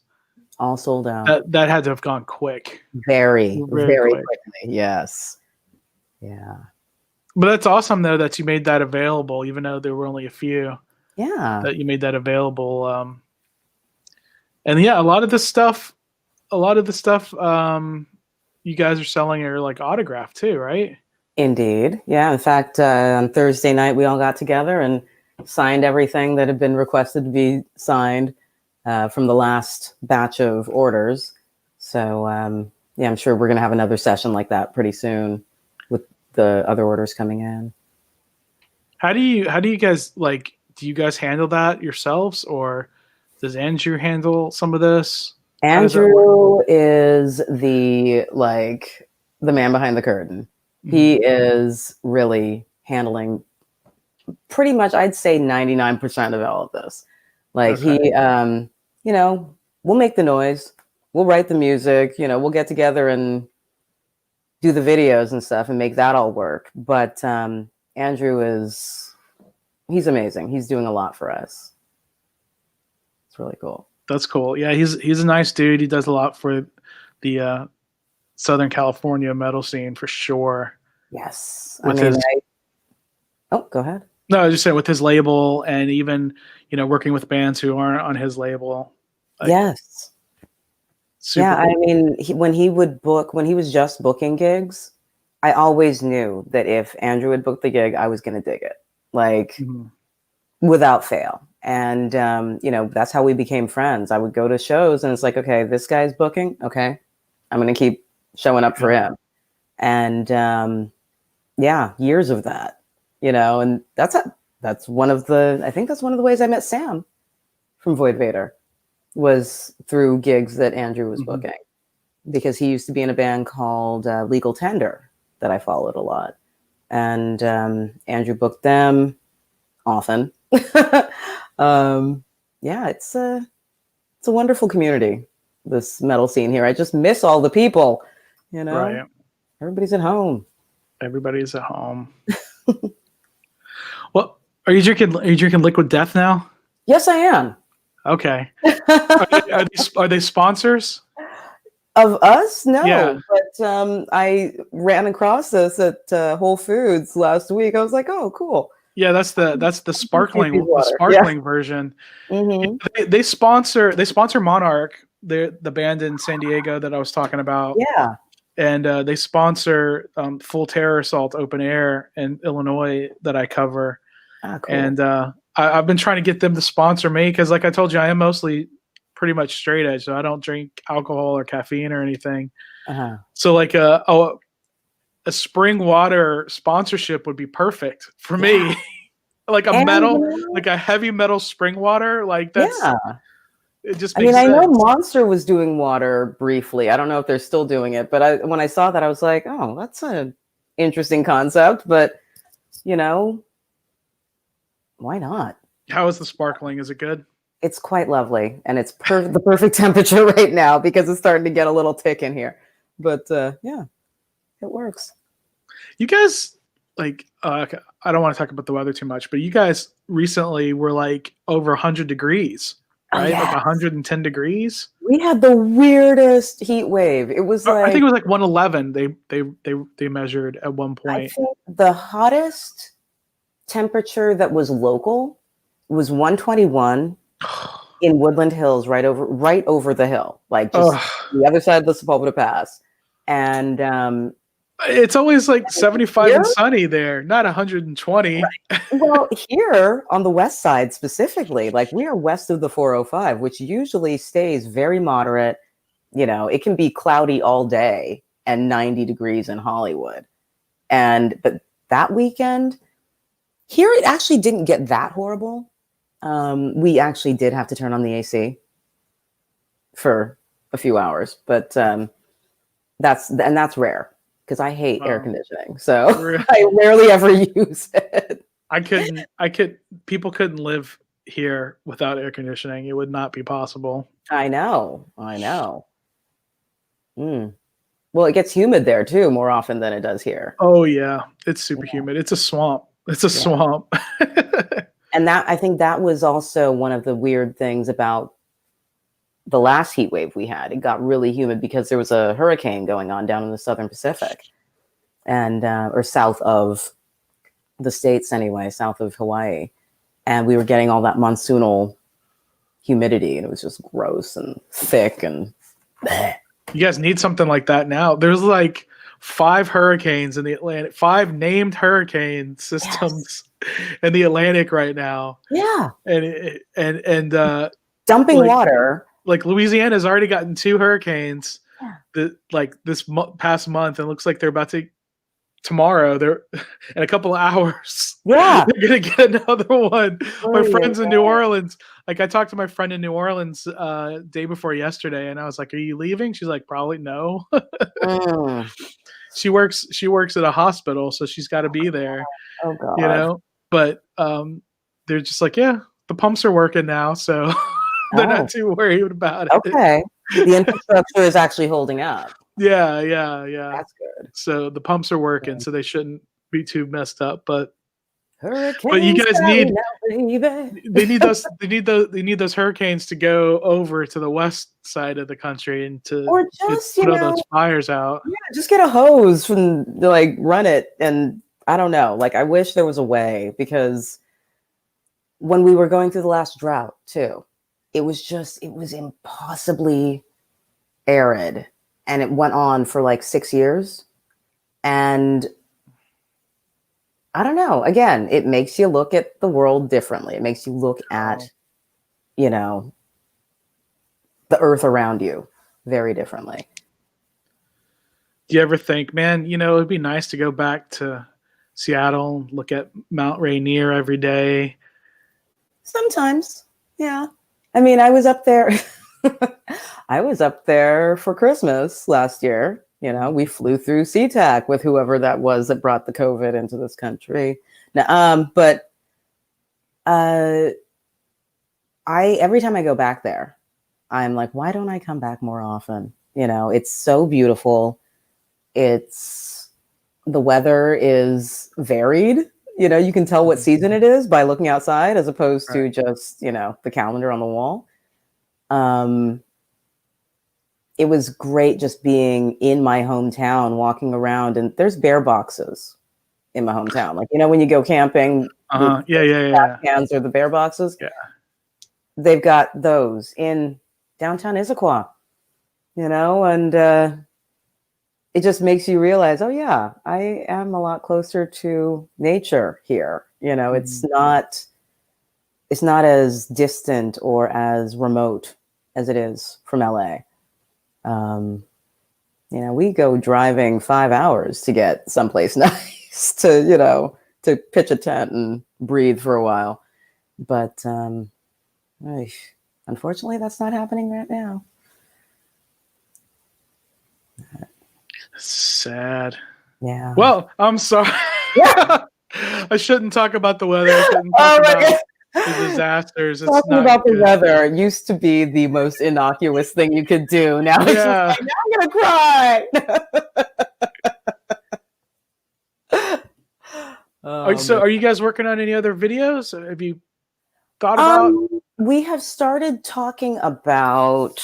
All sold out. That had to have gone quick. Very quickly. Yes. Yeah. But that's awesome, though, that you made that available, even though there were only a few. Yeah. That you made that available. And yeah, a lot of this stuff, a lot of the stuff you guys are selling are like autographed too, right? Indeed. Yeah. In fact, on Thursday night, we all got together and signed everything that had been requested to be signed from the last batch of orders. So, yeah, I'm sure we're going to have another session like that pretty soon with the other orders coming in. How do you guys like, do you guys handle that yourselves, or does Andrew handle some of this? Andrew is the man behind the curtain. He is really handling pretty much, I'd say 99% of all of this. Like he, you know, we'll make the noise, we'll write the music, you know, we'll get together and do the videos and stuff and make that all work. But Andrew he's amazing. He's doing a lot for us. It's really cool. That's cool. Yeah, he's a nice dude. He does a lot for the Southern California metal scene for sure. Yes. Go ahead. No, I was just saying, with his label, and even, you know, working with bands who aren't on his label. Like, yes. Yeah, cool. I mean, when he was just booking gigs, I always knew that if Andrew would book the gig, I was going to dig it, like without fail. And, you know, that's how we became friends. I would go to shows and it's like, okay, this guy's booking. Okay, I'm going to keep showing up for him. And yeah, years of that, you know, and that's one of the ways I met Sam from Void Vader, was through gigs that Andrew was booking, because he used to be in a band called Legal Tender that I followed a lot. And Andrew booked them often. Yeah, it's a wonderful community, this metal scene here. I just miss all the people, you know. Right. Everybody's at home. Everybody's at home. Well, are you drinking Liquid Death now? Yes, I am. Okay. Are they sponsors of us? No, yeah. But I ran across this at Whole Foods last week. I was like, oh, cool. Yeah, that's the sparkling version. Mm-hmm. They sponsor Monarch, the band in San Diego that I was talking about. Yeah. And they sponsor Full Terror Assault Open Air in Illinois that I cover. Ah, cool. And I've been trying to get them to sponsor me because, like I told you, I am mostly pretty much straight edge, so I don't drink alcohol or caffeine or anything. So like a spring water sponsorship would be perfect for me. Like a heavy metal spring water, like that's. Yeah. It just makes sense. I know Monster was doing water briefly. I don't know if they're still doing it, but when I saw that, I was like, oh, that's an interesting concept. But, you know, why not? How is the sparkling? Is it good? It's quite lovely, and it's the perfect temperature right now because it's starting to get a little thick in here. But yeah, it works. You guys, like, I don't want to talk about the weather too much, but you guys recently were like over 100 degrees. Right, like 110 degrees. We had the weirdest heat wave. It was like, I think it was like 111. They measured at one point. I think the hottest temperature that was local was 121 in Woodland Hills, right over the hill, like just the other side of the Sepulveda Pass. And it's always like 75 and sunny there, not 120. Right. Well, here on the west side specifically, like we are west of the 405, which usually stays very moderate. You know, it can be cloudy all day and 90 degrees in Hollywood. But that weekend here, it actually didn't get that horrible. We actually did have to turn on the AC for a few hours, but that's rare. Because I hate air conditioning, so I rarely ever use it. People couldn't live here without air conditioning. It would not be possible. I know. Well, it gets humid there too more often than it does here. Oh yeah, it's super humid. It's a swamp. Swamp. And I think that was also one of the weird things about the last heat wave we had. It got really humid because there was a hurricane going on down in the Southern Pacific, and or south of the states anyway, south of Hawaii. And we were getting all that monsoonal humidity, and it was just gross and thick and You guys need something like that now. There's like 5 hurricanes in the Atlantic, 5 named hurricane systems in the Atlantic right now. Yeah. And dumping water. Like Louisiana's already gotten 2 hurricanes this past month, and it looks like they're about to tomorrow. They're in a couple of hours. Yeah, they're gonna get another one. My friends in New Orleans. Like I talked to my friend in New Orleans day before yesterday, and I was like, "Are you leaving?" She's like, "Probably no." She works at a hospital, so she's got to be there. Oh God. But they're just like, yeah, the pumps are working now, so they're not too worried about it. Okay, the infrastructure is actually holding up. Yeah. That's good. So the pumps are working, so they shouldn't be too messed up. But hurricanes, you guys need they need those hurricanes to go over to the west side of the country and to put all those fires out. Yeah, just get a hose from run it, and I don't know. Like I wish there was a way, because when we were going through the last drought too, it was impossibly arid, and it went on for like 6 years. And I don't know, again, it makes you look at the world differently. It makes you look at, the earth around you very differently. Do you ever think, man, it'd be nice to go back to Seattle and look at Mount Rainier every day? Sometimes, yeah. I mean, I was up there. I was up there for Christmas last year. We flew through SeaTac with whoever that was that brought the COVID into this country. Now, but every time I go back there, I'm like, why don't I come back more often? It's so beautiful. The weather is varied. You can tell what season it is by looking outside, as opposed to just, the calendar on the wall. It was great just being in my hometown, walking around, and there's bear boxes in my hometown. Like, when you go camping, cans or the bear boxes. Yeah. They've got those in downtown Issaquah, and it just makes you realize, oh yeah, I am a lot closer to nature here. It's not as distant or as remote as it is from LA. We go driving 5 hours to get someplace nice to pitch a tent and breathe for a while. But unfortunately, that's not happening right now. Sad. Yeah. Well, I'm sorry. Yeah. I shouldn't talk about the weather. I shouldn't talk about the disasters. Talking about the weather used to be the most innocuous thing you could do. Now it's just like, now I'm gonna cry. So are you guys working on any other videos? Have you thought about? We have started talking about,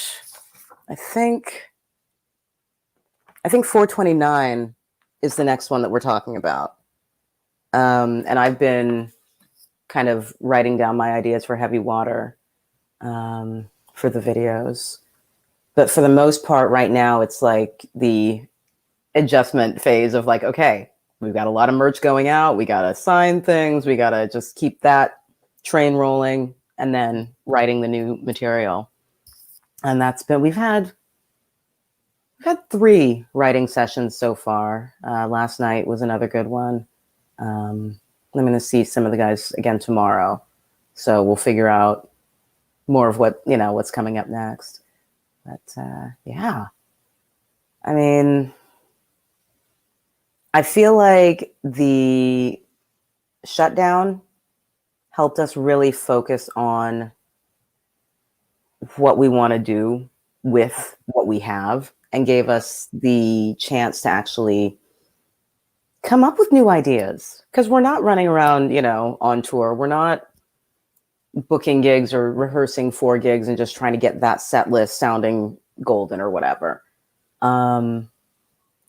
I think 429 is the next one that we're talking about. And I've been kind of writing down my ideas for Heavy Water for the videos. But for the most part right now, it's like the adjustment phase of like, okay, we've got a lot of merch going out. We got to sign things. We got to just keep that train rolling, and then writing the new material. And we've had 3 writing sessions so far. Last night was another good one. I'm going to see some of the guys again tomorrow. So we'll figure out more of what's coming up next. But yeah, I mean, I feel like the shutdown helped us really focus on what we want to do with what we have, and gave us the chance to actually come up with new ideas, because we're not running around, on tour. We're not booking gigs or rehearsing 4 gigs and just trying to get that set list sounding golden or whatever.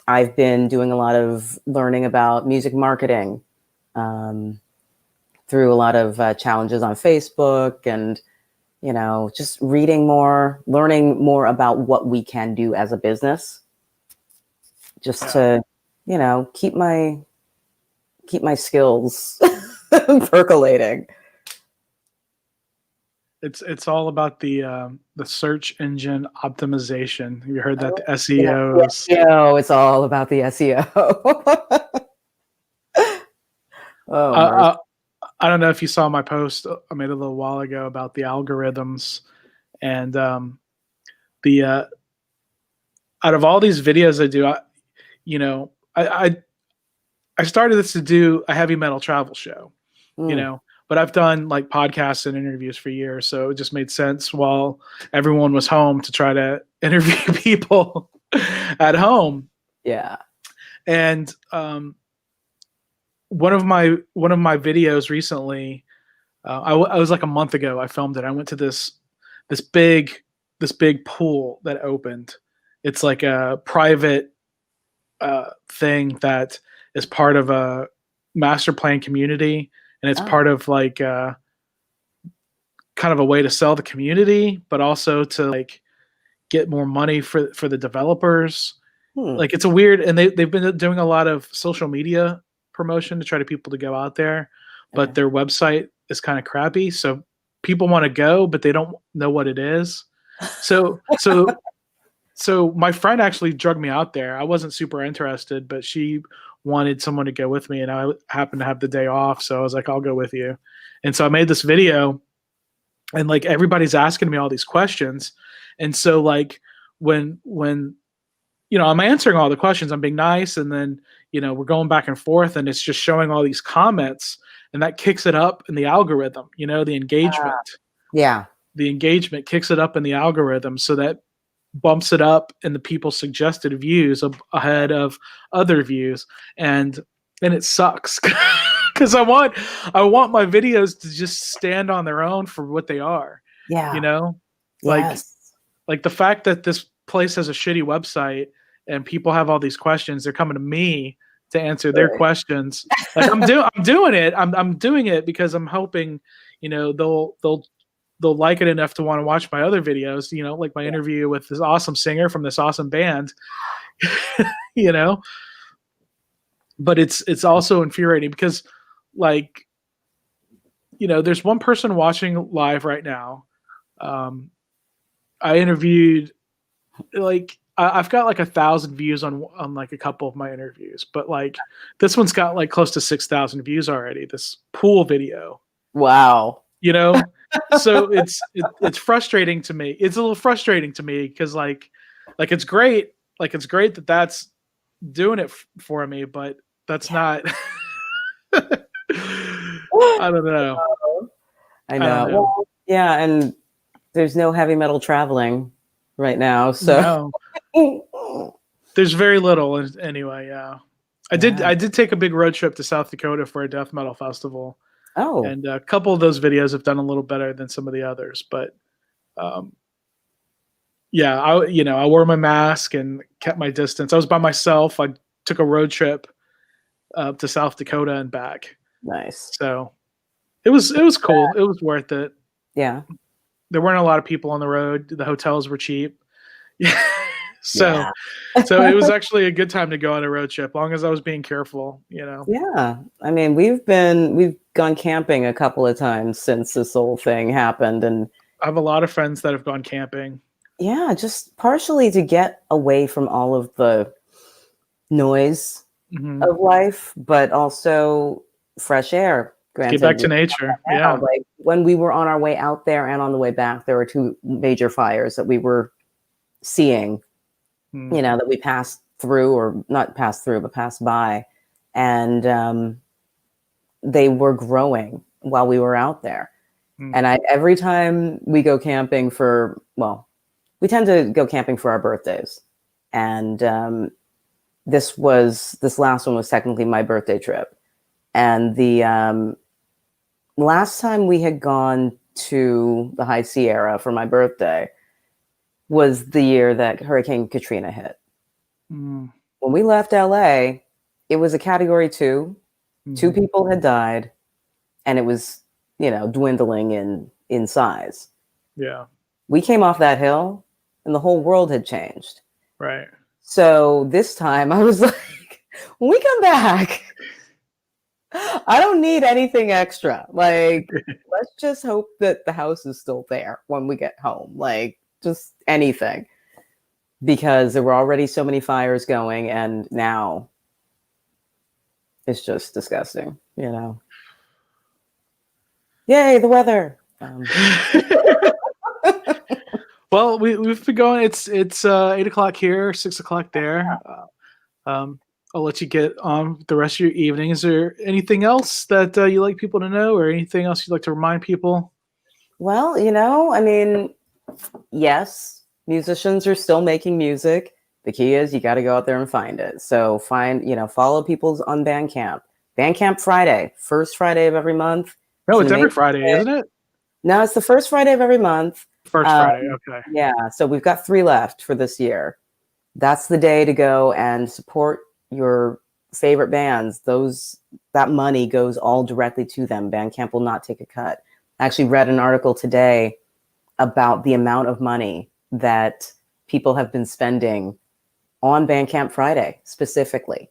I've been doing a lot of learning about music marketing through a lot of challenges on Facebook, and just reading more, learning more about what we can do as a business, just to, keep my skills percolating. It's all about the search engine optimization. Have you heard that? The SEOs. SEO, it's all about the SEO. I don't know if you saw my post I made a little while ago about the algorithms, and the out of all these videos I do, I started this to do a heavy metal travel show, but I've done like podcasts and interviews for years, so it just made sense while everyone was home to try to interview people at home. Yeah. And one of my videos recently, I was like a month ago, I filmed it. I went to this big pool that opened. It's like a private thing that is part of a master plan community, and it's part of like kind of a way to sell the community, but also to like get more money for the developers. Like it's a weird, and they've been doing a lot of social media promotion to try to people to go out there, but their website is kind of crappy, so people want to go, but they don't know what it is. So my friend actually drugged me out there. I wasn't super interested, but she wanted someone to go with me, and I happened to have the day off, so I was like, I'll go with you. And so I made this video, and like everybody's asking me all these questions, and so like when I'm answering all the questions, I'm being nice, and then we're going back and forth, and it's just showing all these comments, and that kicks it up in the algorithm. The engagement. The engagement kicks it up in the algorithm, so that bumps it up in the people's suggested views ahead of other views, and it sucks because I want my videos to just stand on their own for what they are. Like the fact that this place has a shitty website and people have all these questions, they're coming to me to answer their questions. Like I'm doing it. I'm doing it because I'm hoping they'll like it enough to want to watch my other videos, like my interview with this awesome singer from this awesome band, but it's also infuriating because like, there's one person watching live right now. I interviewed like, I've got like 1,000 views on like a couple of my interviews, but like this one's got like close to 6,000 views already, this pool video. Wow. So it's frustrating to me. It's a little frustrating to me because like it's great. Like it's great that that's doing it for me, but that's not. I don't know. I know. Well, yeah, and there's no heavy metal traveling right now, so there's very little anyway. Yeah, I did take a big road trip to South Dakota for a death metal festival. Oh, and a couple of those videos have done a little better than some of the others, but I wore my mask and kept my distance. I was by myself. I took a road trip to South Dakota and back. Nice. So it was cool. It was worth it. Yeah. There weren't a lot of people on the road. The hotels were cheap. So it was actually a good time to go on a road trip, as long as I was being careful, Yeah. I mean, we've gone camping a couple of times since this whole thing happened, and I have a lot of friends that have gone camping. Yeah, just partially to get away from all of the noise of life, but also fresh air. Granted, get back to nature. Yeah. Like when we were on our way out there and on the way back, there were 2 major fires that we were seeing, that we passed through, or not passed through, but passed by. And they were growing while we were out there. And every time we go camping we tend to go camping for our birthdays. And this last one was technically my birthday trip. And the last time we had gone to the High Sierra for my birthday was the year that Hurricane Katrina hit. When we left LA, it was a category 2. 2 people had died, and it was, dwindling in size. Yeah. We came off that hill and the whole world had changed. Right. So this time I was like, when we come back, I don't need anything extra. Like, let's just hope that the house is still there when we get home. Like, just anything. Because there were already so many fires going, and now it's just disgusting, you know. Yay, the weather. Well, we've been going. It's 8 o'clock here, 6 o'clock there. I'll let you get on the rest of your evening. Is there anything else that you like people to know, or anything else you'd like to remind people? Well, you know, I mean, yes, musicians are still making music. The key is you got to go out there and find it. So follow people's on Bandcamp. Bandcamp Friday, first Friday of every month. No, it's every Friday, isn't it? No, it's the first Friday of every month. First Friday, okay. Yeah, so we've got 3 left for this year. That's the day to go and support your favorite bands. That money goes all directly to them. Bandcamp will not take a cut. I actually read an article today about the amount of money that people have been spending on Bandcamp Friday specifically.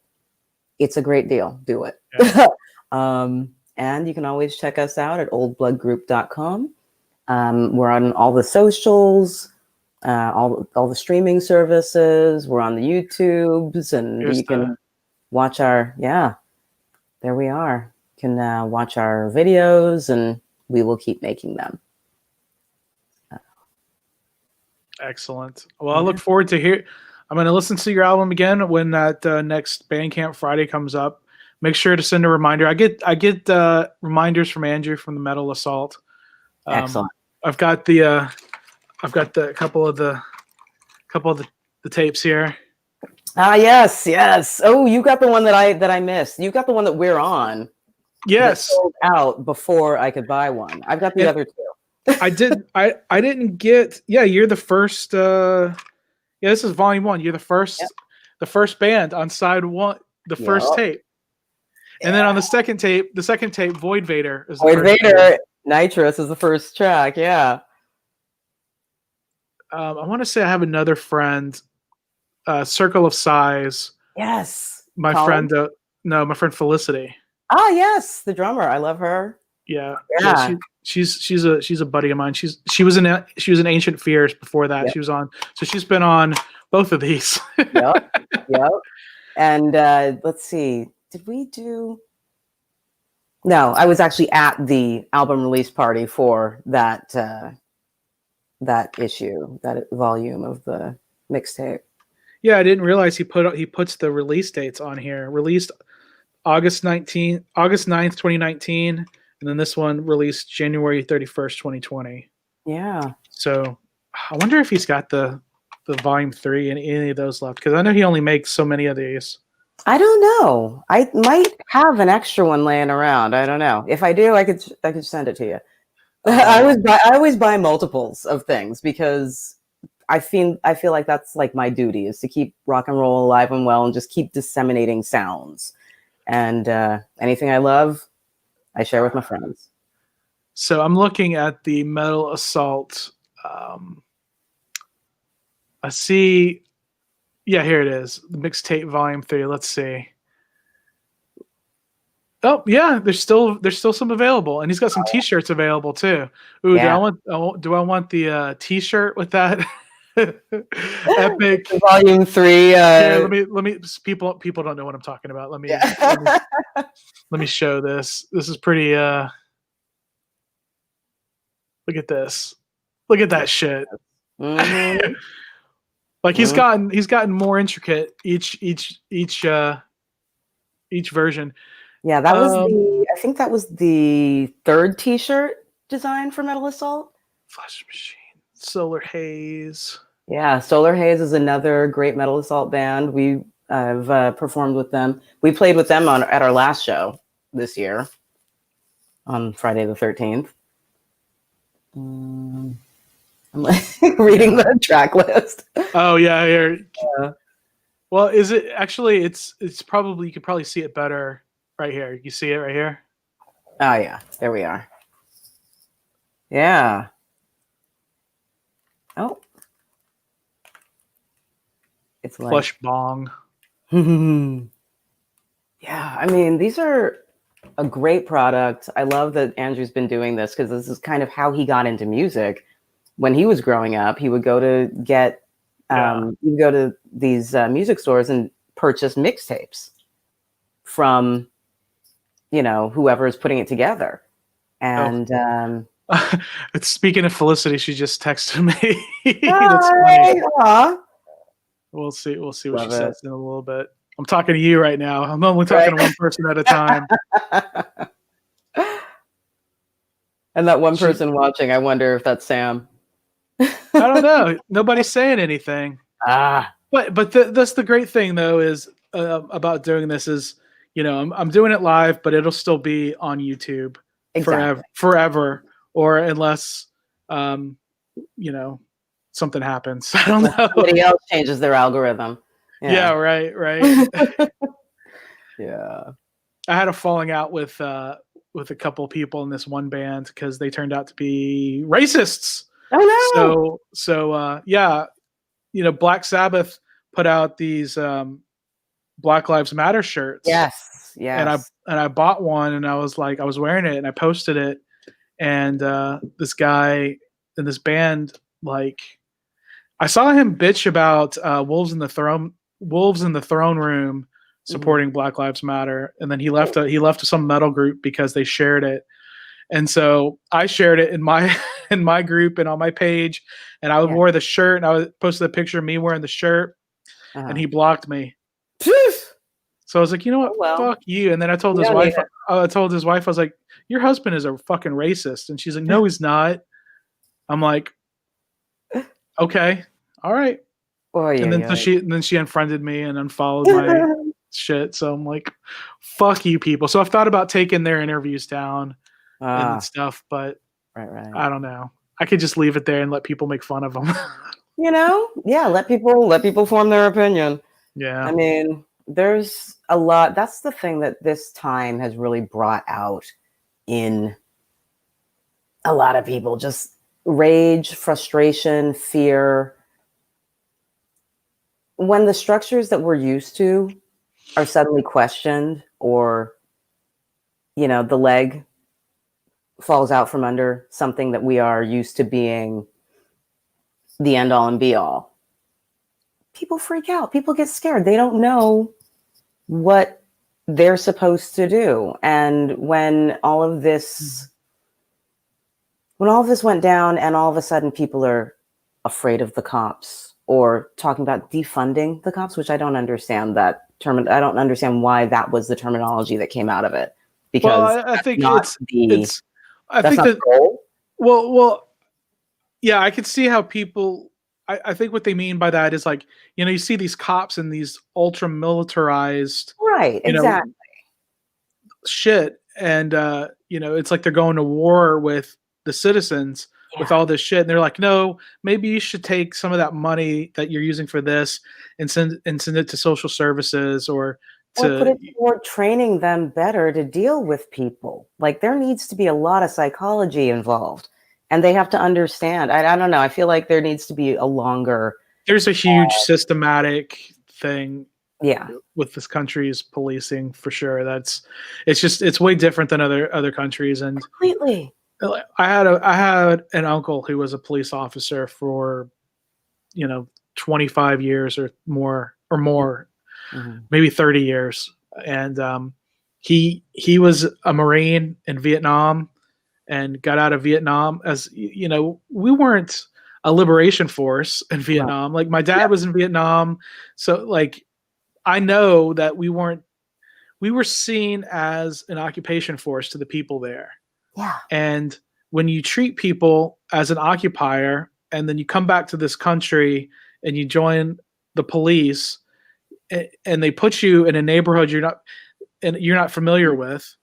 It's a great deal. Do it. Yeah. And you can always check us out at oldbloodgroup.com. We're on all the socials, all the streaming services. We're on the YouTubes, and you can watch our, there we are. You can watch our videos, and we will keep making them. Excellent. Well, I look forward to I'm going to listen to your album again when that next Bandcamp Friday comes up. Make sure to send a reminder. I get reminders from Andrew from the Metal Assault. Excellent. I've got the couple of the tapes here. Yes. Oh, you got the one that I missed. You got the one that we're on. Yes. Sold out before I could buy one. I've got the other two. I didn't get. Yeah, you're the first. This is volume 1. You're the first. Yep. The first band on side 1. The first tape. And then on the second tape, Void Vader is the Void Vader. Nitrous is the first track. Yeah. I want to say I have another friend, Circle of Size. Yes. My Colin? friend. My friend Felicity. Ah, yes, the drummer. I love her. Yeah. She's a buddy of mine. She was in Ancient Fears before that. Yep. She was on. So she's been on both of these. Yep. And let's see. Did we do? No, I was actually at the album release party for that issue, that volume of the mixtape. Yeah, I didn't realize he puts the release dates on here. Released August 9th, 2019, and then this one released January 31st, 2020. Yeah. So I wonder if he's got the volume 3 and any of those left, because I know he only makes so many of these. I don't know. I might have an extra one laying around. I don't know. If I do, I could send it to you. I always buy multiples of things because I feel like that's like my duty, is to keep rock and roll alive and well and just keep disseminating sounds. And anything I love, I share with my friends. So I'm looking at the Metal Assault. I see. Yeah, here it is. The mixtape volume 3. Let's see. Oh yeah, there's still some available, and he's got some T-shirts available too. Ooh, yeah. Do I want the T-shirt with that epic volume 3? Yeah, let me. People don't know what I'm talking about. Let me show this. This is pretty. Look at this. Look at that shit. Mm-hmm. Like he's gotten more intricate each version. Yeah, that was I think that was the 3rd T-shirt design for Metal Assault. Flash Machine, Solar Haze. Yeah, Solar Haze is another great Metal Assault band. We have performed with them. We played with them at our last show this year on Friday the 13th. I'm like reading the track list. Oh yeah, here. Well, is it actually? It's probably, you could probably see it better right here. You see it right here? Oh yeah, there we are. Yeah. Oh, it's like Flush bong. Yeah, I mean, these are a great product. I love that Andrew's been doing this because this is kind of how he got into music. When he was growing up, he would go to he would go to these music stores and purchase mixtapes from, whoever is putting it together. And It's speaking of Felicity, she just texted me. That's funny. We'll see what Love she says in a little bit. I'm talking to you right now. I'm only talking to one person at a time. And that one person watching, I wonder if that's Sam. I don't know. Nobody's saying anything. But that's the great thing though is about doing this is, I'm doing it live, but it'll still be on YouTube forever, or unless something happens. I don't know. Somebody else changes their algorithm. Yeah, right. Yeah. I had a falling out with a couple people in this one band because they turned out to be racists. Oh no. So Black Sabbath put out these Black Lives Matter shirts. Yes. And I bought one and I was wearing it and I posted it, and this guy in this band, I saw him bitch about Wolves in the Throne Room supporting Black Lives Matter, and then he left some metal group because they shared it. And so I shared it in my group and on my page, and I wore the shirt, and I posted a picture of me wearing the shirt, and he blocked me. So I was like, you know what? Well, fuck you. And then I told his wife, I was like, your husband is a fucking racist. And she's like, no, he's not. I'm like, okay, all right. And then she unfriended me and unfollowed my shit. So I'm like, fuck you people. So I've thought about taking their interviews down and stuff, but right. I don't know. I could just leave it there and let people make fun of them. Let people form their opinion. Yeah. I mean, there's a lot. That's the thing that this time has really brought out in a lot of people, just rage, frustration, fear. When the structures that we're used to are suddenly questioned, or, the leg falls out from under something that we are used to being the end all and be all, people freak out. People get scared. They don't know what they're supposed to do. And when all of this went down, and all of a sudden people are afraid of the cops, or talking about defunding the cops, which I don't understand that term. I don't understand why that was the terminology that came out of it. Because I think I could see how people. I think what they mean by that is you see these cops in these ultra militarized, exactly, shit, and it's like they're going to war with the citizens with all this shit, and they're like, no, maybe you should take some of that money that you're using for this and send it to social services, or put it toward training them better to deal with people. There needs to be a lot of psychology involved. And they have to understand. I don't know. I feel like there needs to be a longer. There's a huge systematic thing. Yeah. With this country's policing, for sure. It's way different than other countries. And completely. I had an uncle who was a police officer for, 25 years or more, maybe 30 years. And he was a Marine in Vietnam, and got out of Vietnam. As we weren't a liberation force in Vietnam. My dad was in Vietnam. So I know that we were seen as an occupation force to the people there. Yeah. And when you treat people as an occupier, and then you come back to this country and you join the police, and they put you in a neighborhood you're not familiar with.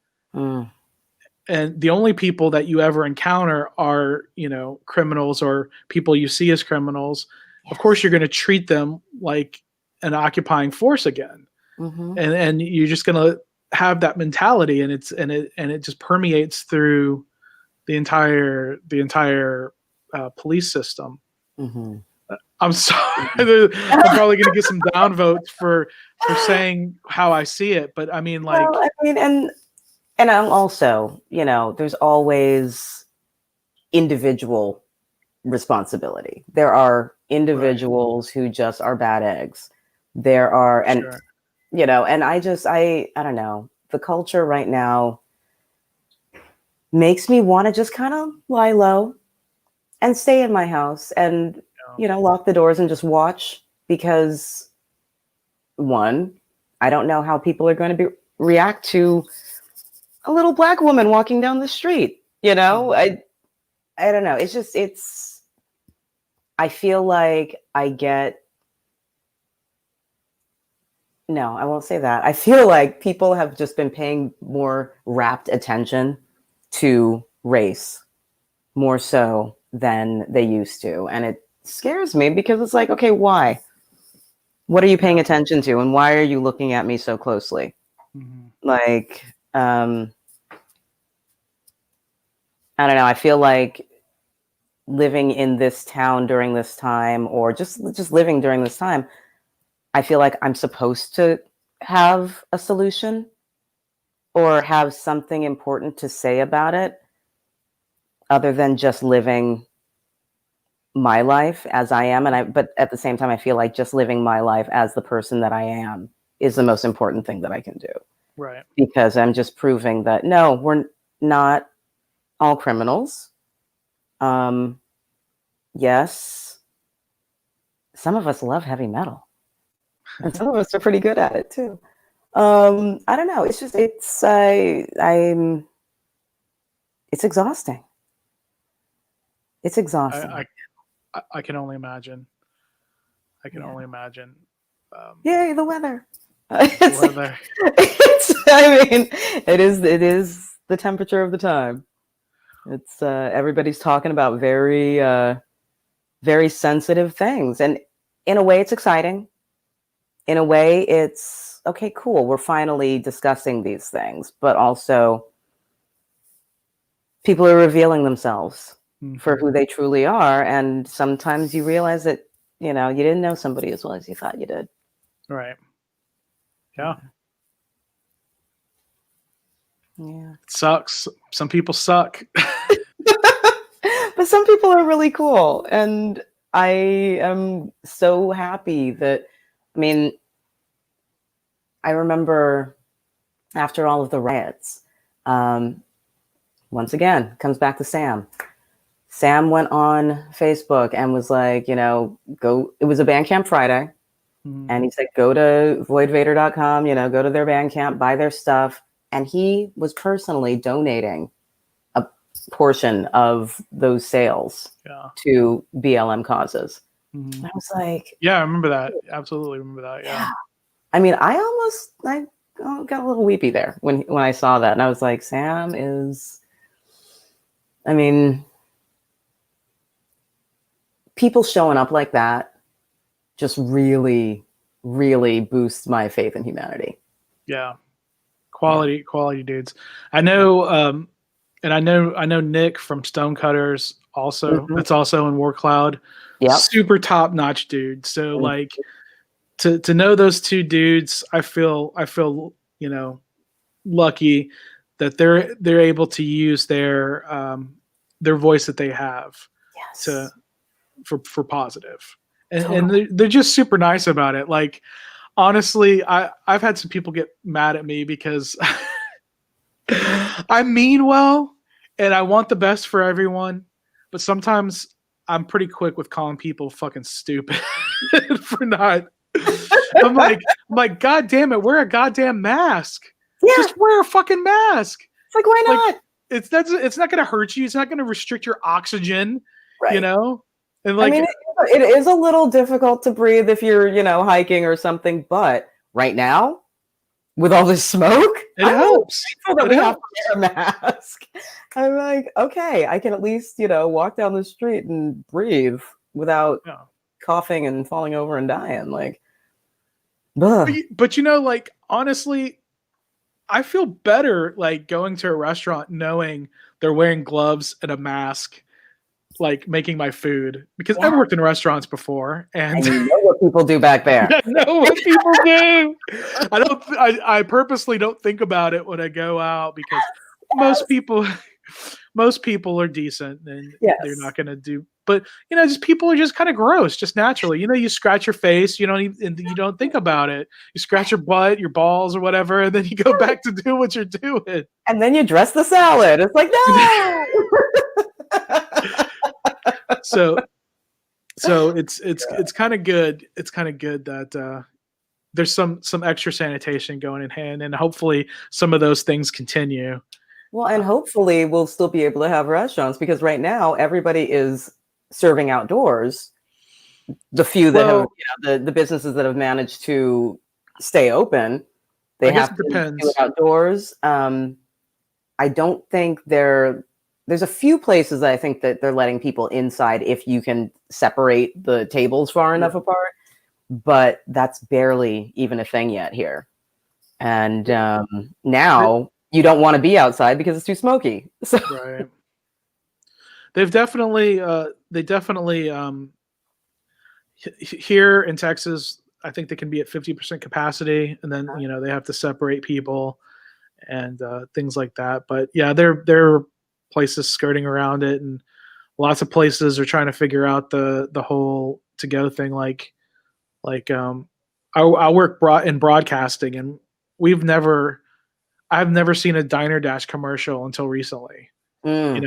And the only people that you ever encounter are, criminals or people you see as criminals. Yes. Of course, you're going to treat them like an occupying force again. And you're just going to have that mentality, and it just permeates through the entire police system. Mm-hmm. I'm sorry. I'm probably going to get some downvotes for saying how I see it, but I mean, like, well, I mean, and I'm also, there's always individual responsibility. There are individuals who just are bad eggs. There are, and sure. and I don't know. The culture right now makes me want to just kind of lie low and stay in my house and, lock the doors and just watch, because one, I don't know how people are going to react to a little Black woman walking down the street. I don't know. I feel like no, I won't say that. I feel like people have just been paying more rapt attention to race more so than they used to. And it scares me, because it's like, okay, why? What are you paying attention to? And why are you looking at me so closely? Mm-hmm. Like, I don't know. I feel like living in this town during this time, or just living during this time, I feel like I'm supposed to have a solution or have something important to say about it, other than just living my life as I am. But at the same time, I feel like just living my life as the person that I am is the most important thing that I can do. Right. Because I'm just proving that, no, we're not all criminals. Yes, some of us love heavy metal, and some of us are pretty good at it too. I don't know. It's just, it's exhausting. It's exhausting. I can only imagine. I can only imagine. Yay, the weather. The weather. It is the temperature of the time. It's everybody's talking about very, very sensitive things. And in a way, it's exciting. In a way, it's, okay, cool. We're finally discussing these things. But also, people are revealing themselves for who they truly are. And sometimes you realize that, you didn't know somebody as well as you thought you did. Right. Yeah. Yeah. It sucks. Some people suck. But some people are really cool. And I am so happy that, I remember after all of the riots, once again, comes back to Sam. Sam went on Facebook and was like, go, it was a Bandcamp Friday. Mm-hmm. And he said, go to voidvader.com, go to their Bandcamp, buy their stuff. And he was personally donating a portion of those sales to BLM causes. Mm-hmm. I was like, yeah, I remember that. Absolutely remember that. Yeah. I got a little weepy there when I saw that. And I was like, Sam is, people showing up like that just really, really boosts my faith in humanity. Yeah. Quality dudes. I know, and I know Nick from Stonecutters also. Mm-hmm. That's also in War Cloud. Yeah. Super top notch dude. So like to know those two dudes, I feel lucky that they're able to use their voice that they have for positive. And they're just super nice about it. Like, honestly, I've had some people get mad at me because I mean well, and I want the best for everyone, but sometimes I'm pretty quick with calling people fucking stupid for not. I'm like, God damn it, wear a goddamn mask. Yeah. Just wear a fucking mask. It's like, why not? It's not going to hurt you. It's not going to restrict your oxygen. Right. And like, it is a little difficult to breathe if you're, hiking or something. But right now, with all this smoke, it helps. That we have to wear a mask. I'm like, okay, I can at least, walk down the street and breathe without coughing and falling over and dying. Like, but like, honestly, I feel better like going to a restaurant knowing they're wearing gloves and a mask like making my food, because I've worked in restaurants before, and you know what people do back there. I know what people do. I purposely don't think about it when I go out, because most people are decent, and they're not going to do. But just people are just kind of gross, just naturally. You scratch your face, you don't think about it. You scratch your butt, your balls, or whatever, and then you go back to do what you're doing. And then you dress the salad. It's like, no. So it's kind of good. It's kind of good that there's some extra sanitation going in hand, and hopefully some of those things continue. Well, and hopefully we'll still be able to have restaurants, because right now everybody is serving outdoors. The few that have, the businesses that have managed to stay open, they have to do it outdoors. I don't think there's a few places that I think that they're letting people inside if you can separate the tables far enough apart, but that's barely even a thing yet here. And now you don't want to be outside because it's too smoky. So. Right. They definitely here in Texas, I think they can be at 50% capacity, and then they have to separate people and things like that. But yeah, there are places skirting around it, and lots of places are trying to figure out the whole to go thing. Like I work in broadcasting, and I've never seen a Diner Dash commercial until recently. And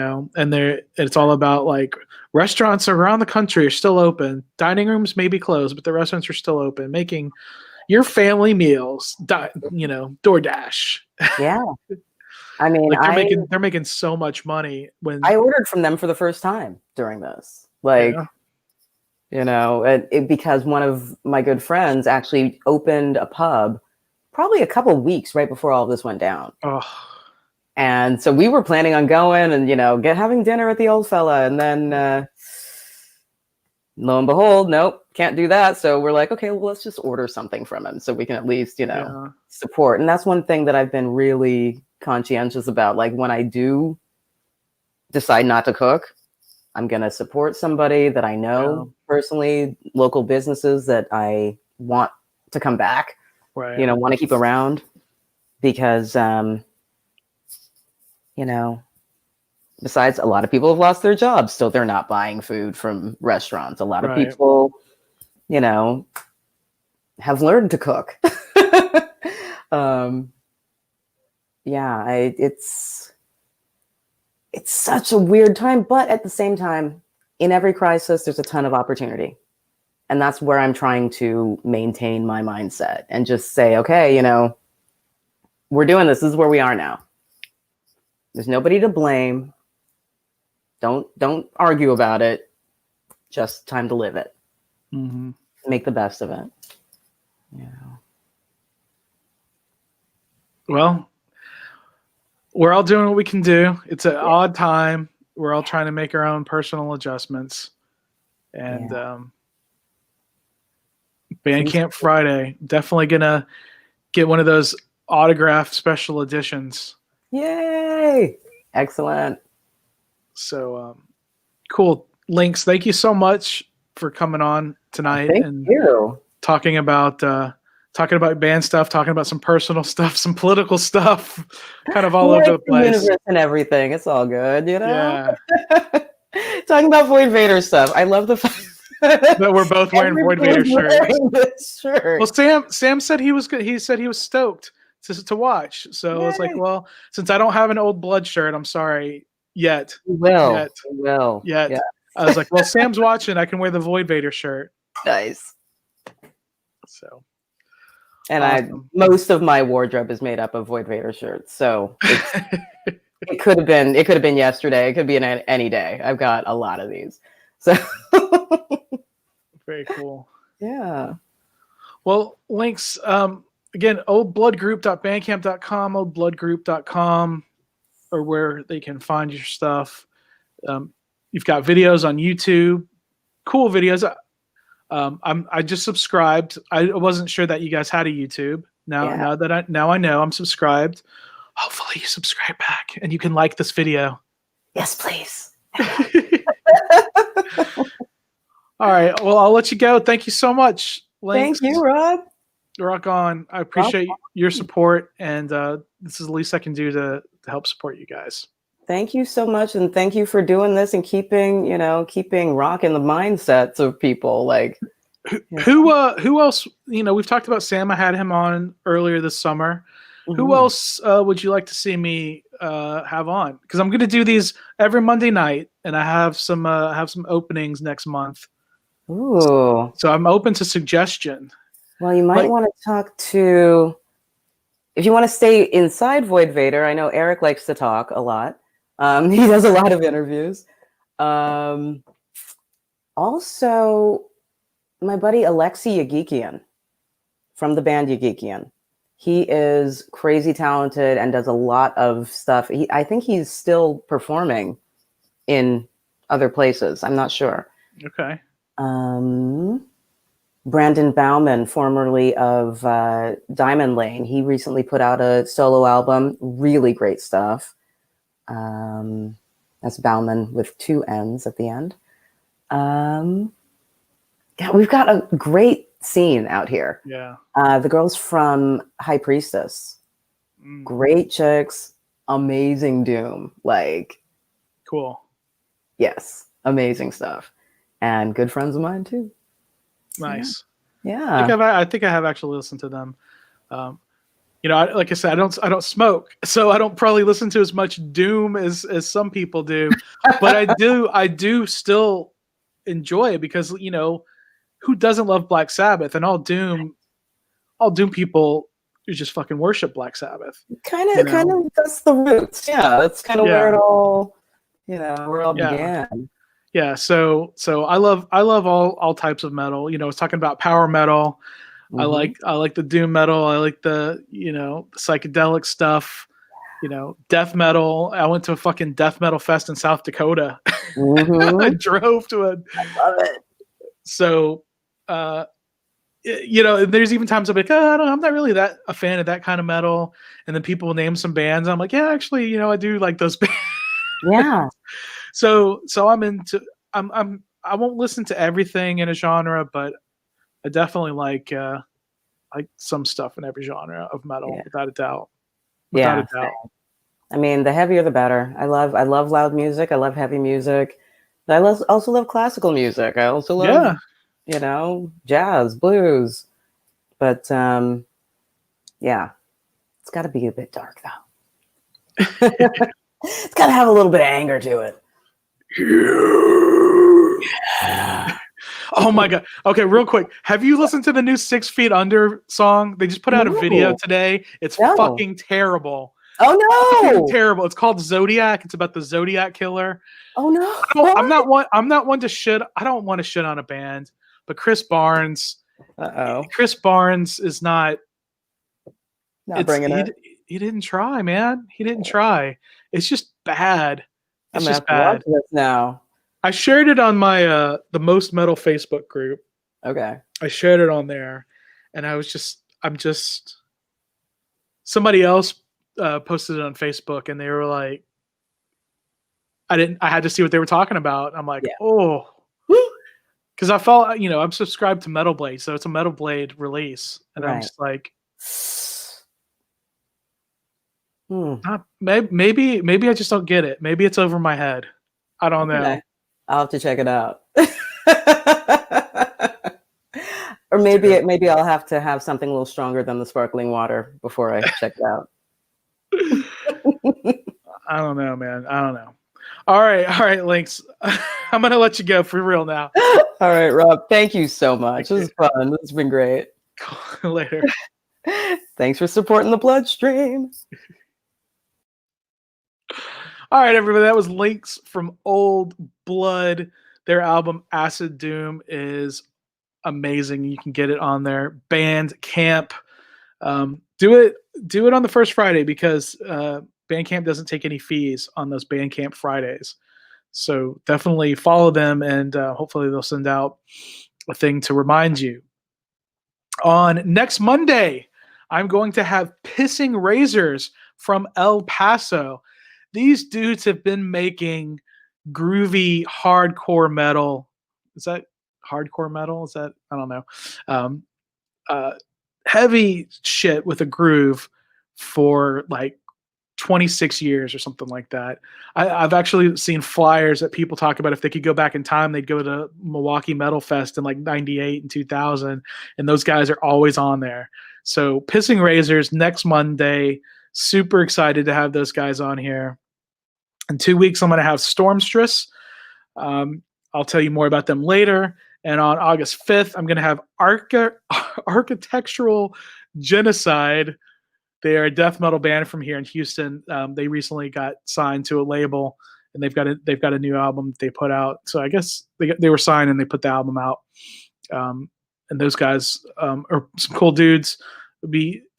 it's all about like restaurants around the country are still open. Dining rooms may be closed, but the restaurants are still open, making your family meals, DoorDash. Yeah. I mean, they're making so much money when I ordered from them for the first time during this, because one of my good friends actually opened a pub probably a couple of weeks right before all of this went down. Oh. And so we were planning on going and, having dinner at the Old Fella. And then lo and behold, nope, can't do that. So we're like, okay, well, let's just order something from him so we can at least, support. And that's one thing that I've been really conscientious about. Like when I do decide not to cook, I'm going to support somebody that I know personally, local businesses that I want to come back, want to keep around, because, besides, a lot of people have lost their jobs, so they're not buying food from restaurants. A lot of people, have learned to cook. It's such a weird time, but at the same time, in every crisis, there's a ton of opportunity. And that's where I'm trying to maintain my mindset and just say, okay, we're doing this. This is where we are now. There's nobody to blame. Don't argue about it. Just time to live it. Mm-hmm. Make the best of it. Well, we're all doing what we can do. It's an odd time. We're all trying to make our own personal adjustments. And Bandcamp Friday, definitely gonna get one of those autographed special editions. Yay! Excellent. So cool. Lynx, thank you so much for coming on tonight. Thank you. Talking about band stuff, talking about some personal stuff, some political stuff, kind of all over the place. Universe and everything. It's all good, Yeah. Talking about Void Vader stuff. I love the fact that we're both wearing Void Vader shirts. Shirt. Well, Sam said he was good. He said he was stoked to watch. So it's like, well, since I don't have an Old Blood shirt, I'm sorry yet. Will. Yeah. I was like, well, Sam's watching. I can wear the Void Vader shirt. Nice. So. And awesome. Most of my wardrobe is made up of Void Vader shirts. So it could have been yesterday. It could be any day. I've got a lot of these. So very cool. Yeah. Well, Lynx, again, oldbloodgroup.bandcamp.com, oldbloodgroup.com, or where they can find your stuff. You've got videos on YouTube, cool videos. I just subscribed. I wasn't sure that you guys had a YouTube. Now I know I'm subscribed. Hopefully you subscribe back and you can like this video. Yes, please. All right. Well, I'll let you go. Thank you so much, Lynx. Thank you, Rob. Rock on. I appreciate your support, and this is the least I can do to help support you guys. Thank you so much, and thank you for doing this and keeping rock in the mindsets of people. Like, who else? We've talked about Sam. I had him on earlier this summer. Mm-hmm. Who else would you like to see me have on? Because I'm going to do these every Monday night, and I have some openings next month. Ooh! So I'm open to suggestion. Well, you might want to talk to. If you want to stay inside Void Vader, I know Eric likes to talk a lot. He does a lot of interviews. Also, my buddy Alexei Yagikian from the band Yagikian. He is crazy talented and does a lot of stuff. I think he's still performing in other places. I'm not sure. Okay. Brandon Bauman, formerly of Diamond Lane, he recently put out a solo album. Really great stuff. That's Bauman with 2 N's at the end. Yeah, we've got a great scene out here. Yeah. The girls from High Priestess. Great chicks. Amazing doom. Like, cool. Yes. Amazing stuff. And good friends of mine too. Nice. Yeah. I think I have actually listened to them. Like I said, I don't smoke, so I don't probably listen to as much doom as some people do. But I do still enjoy it because who doesn't love Black Sabbath? And all doom people who just fucking worship Black Sabbath. Kind of that's the roots. Yeah, that's kind of where it all began. Yeah, so I love all types of metal. I was talking about power metal. Mm-hmm. I like the doom metal. I like the psychedelic stuff. Death metal. I went to a fucking death metal fest in South Dakota. Mm-hmm. I drove to it. I love it. So, there's even times I'm like, I'm not really a fan of that kind of metal. And then people name some bands. I'm like, yeah, actually, I do like those bands. Yeah. So I won't listen to everything in a genre, but I definitely like some stuff in every genre of metal, without a doubt. Without a doubt. I mean, the heavier the better. I love loud music. I love heavy music. I also love classical music. I also love jazz, blues. But it's got to be a bit dark though. It's got to have a little bit of anger to it. Yeah. Oh my god. Okay, real quick. Have you listened to the new 6 Feet Under song? They just put out a video today. It's fucking terrible. Oh no. It's terrible. It's called Zodiac. It's about the Zodiac killer. Oh no. I'm not one to shit. I don't want to shit on a band, but Chris Barnes. Chris Barnes is not bringing it. He didn't try, man. He didn't try. It's just bad. It's just bad. Now. I shared it on my the Most Metal Facebook group. Okay. I shared it on there, and somebody else posted it on Facebook, and they were like, I had to see what they were talking about. I'm like, oh, because I felt, I'm subscribed to Metal Blade, so it's a Metal Blade release, and I'm just like, maybe I just don't get it. Maybe it's over my head. I don't know. I'll have to check it out. Or maybe I'll have to have something a little stronger than the sparkling water before I check it out. I don't know, man. I don't know. All right, Lynx. I'm going to let you go for real now. All right, Rob. Thank you so much. This is fun. This has been great. Later. Thanks for supporting the bloodstream. All right, everybody. That was Lynx from Old Blood. Their album Acid Doom is amazing. You can get it on their Bandcamp. Do it on the first Friday because Bandcamp doesn't take any fees on those Bandcamp Fridays. So definitely follow them, and hopefully they'll send out a thing to remind you. On next Monday, I'm going to have Pissing Razors from El Paso. These dudes have been making groovy hardcore metal. Is that hardcore metal? Is that, I don't know. Um, Heavy shit with a groove for like 26 years or something like that. I've actually seen flyers that people talk about if they could go back in time, they'd go to Milwaukee Metal Fest in like 98 and 2000, and those guys are always on there. So Pissing Razors next Monday. Super excited to have those guys on here. In 2 weeks, I'm going to have Stormstress. I'll tell you more about them later. And on August 5th, I'm going to have Architectural Genocide. They are a death metal band from here in Houston. They recently got signed to a label, and they've got a new album that they put out. So I guess they were signed and they put the album out. And those guys are some cool dudes.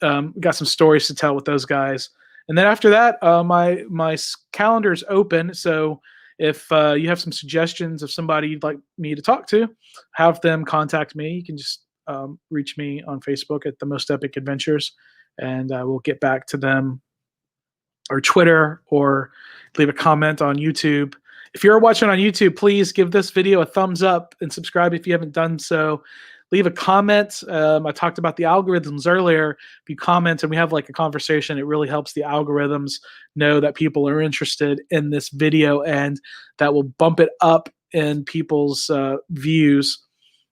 Got some stories to tell with those guys. And then after that, my calendar is open. So if you have some suggestions of somebody you'd like me to talk to, have them contact me. You can just reach me on Facebook at The Most Epic Adventures, and we'll get back to them, or Twitter, or leave a comment on YouTube. If you're watching on YouTube, please give this video a thumbs up and subscribe if you haven't done so. Leave a comment. I talked about the algorithms earlier. If you comment and we have like a conversation, it really helps the algorithms know that people are interested in this video, and that will bump it up in people's views.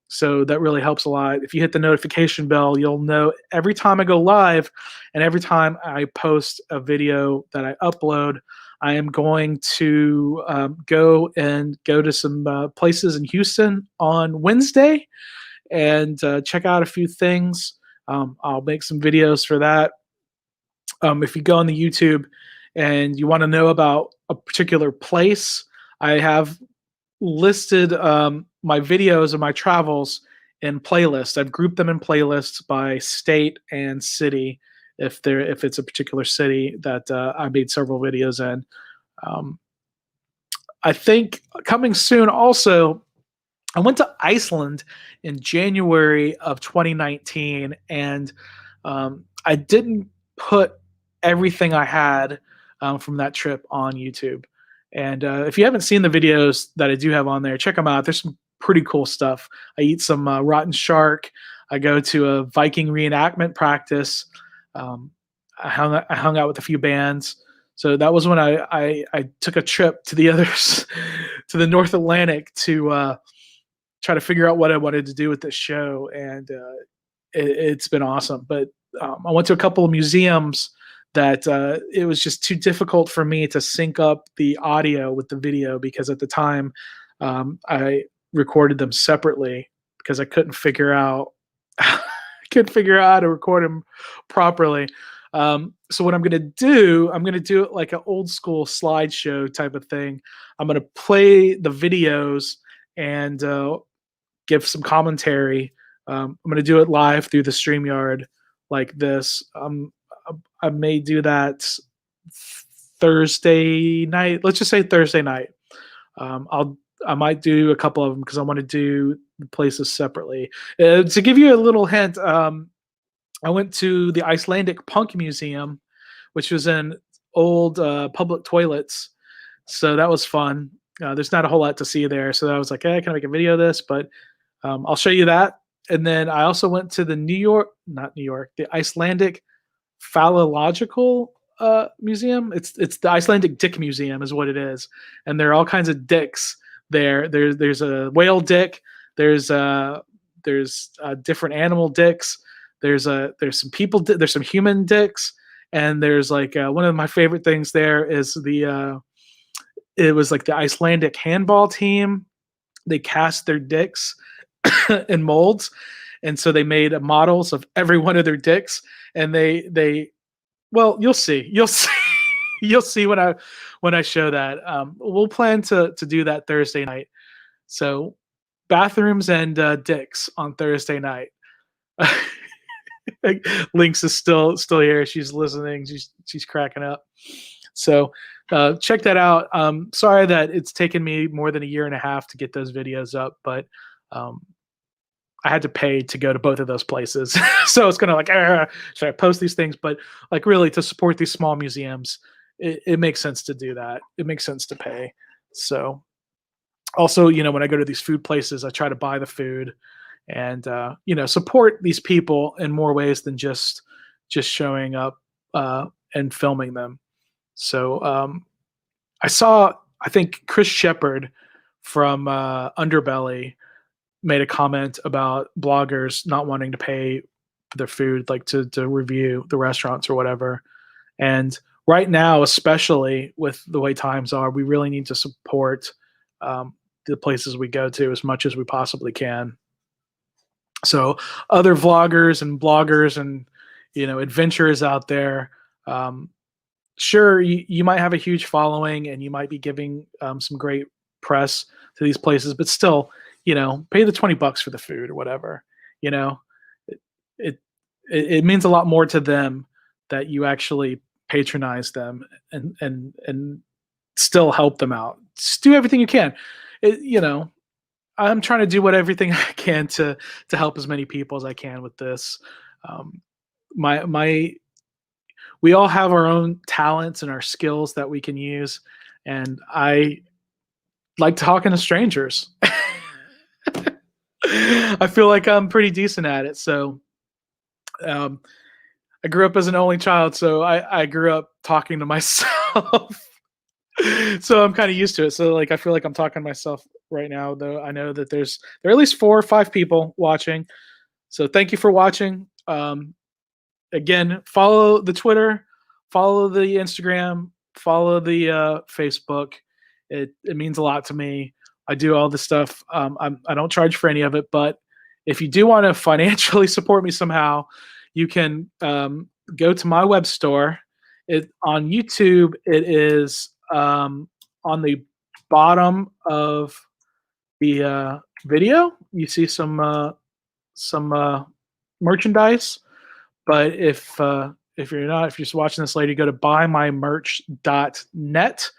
So that really helps a lot. If you hit the notification bell, you'll know every time I go live and every time I post a video that I upload. I am going to go to some places in Houston on Wednesday and check out a few things. I'll make some videos for that. If you go on the YouTube and you want to know about a particular place, I have listed my videos of my travels in playlists. I've grouped them in playlists by state and city. If it's a particular city that I made several videos in. I think coming soon also, I went to Iceland in January of 2019, and I didn't put everything I had from that trip on YouTube. And if you haven't seen the videos that I do have on there, check them out. There's some pretty cool stuff. I eat some rotten shark. I go to a Viking reenactment practice. I hung out with a few bands. So that was when I took a trip to the others, to the North Atlantic, to try to figure out what I wanted to do with this show. And it's been awesome. But I went to a couple of museums that it was just too difficult for me to sync up the audio with the video, because at the time I recorded them separately because I couldn't figure out how to record them properly. So what I'm going to do it like an old school slideshow type of thing. I'm going to play the videos and give some commentary. I'm going to do it live through the StreamYard like this. I may do that Thursday night. Let's just say Thursday night. I might do a couple of them because I want to do the places separately. To give you a little hint, I went to the Icelandic Punk Museum, which was in old public toilets. So that was fun. There's not a whole lot to see there. So I was like, hey, can I make a video of this? But I'll show you that. And then I also went to the the Icelandic Phallological Museum. It's the Icelandic Dick Museum is what it is. And there are all kinds of dicks there. There's a whale dick. There's different animal dicks. There's some people. There's some human dicks. And there's like one of my favorite things there is it was like the Icelandic handball team. They cast their dicks in molds, and so they made models of every one of their dicks. And well, you'll see when I show that. We'll plan to do that Thursday night. So bathrooms and dicks on Thursday night. Lynx is still here. She's listening. She's cracking up. So check that out. Sorry that it's taken me more than a year and a half to get those videos up, but I had to pay to go to both of those places. So it's kind of like, should I post these things? But like really to support these small museums, it makes sense to do that. It makes sense to pay. So also, when I go to these food places, I try to buy the food and support these people in more ways than just showing up and filming them. So I think Chris Shepard from Underbelly made a comment about bloggers not wanting to pay for their food, like to review the restaurants or whatever. And right now, especially with the way times are, we really need to support the places we go to as much as we possibly can. So other vloggers and bloggers and adventurers out there, sure, you might have a huge following and you might be giving some great press to these places, but still, pay the $20 for the food or whatever. It means a lot more to them that you actually patronize them and still help them out. Just do everything you can. I'm trying to do everything I can to help as many people as I can with this. We all have our own talents and our skills that we can use, and I like talking to strangers. I feel like I'm pretty decent at it. So I grew up as an only child, so I grew up talking to myself. So I'm kind of used to it. So I feel like I'm talking to myself right now, though I know that there are at least 4 or 5 people watching. So thank you for watching. Again, follow the Twitter, follow the Instagram, follow the Facebook. It means a lot to me. I do all this stuff. I don't charge for any of it, but if you do want to financially support me somehow, you can go to my web store. On YouTube, it is on the bottom of the video. You see some merchandise. But if you're just watching this later, go to buymymerch.net.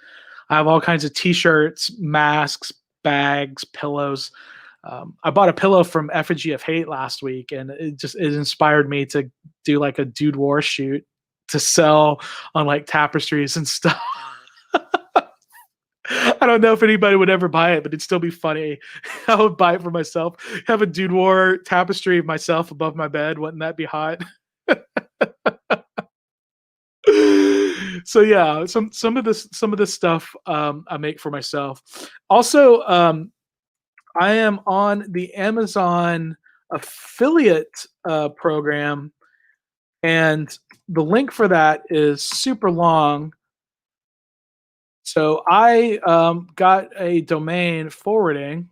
I have all kinds of t-shirts, masks, bags, pillows. I bought a pillow from Effigy of Hate last week, and it inspired me to do a Dude War shoot to sell on tapestries and stuff. I don't know if anybody would ever buy it, but it'd still be funny. I would buy it for myself. Have a Dude War tapestry of myself above my bed. Wouldn't that be hot? So yeah, some of this stuff I make for myself. Also, I am on the Amazon affiliate program, and the link for that is super long. So I got a domain forwarding,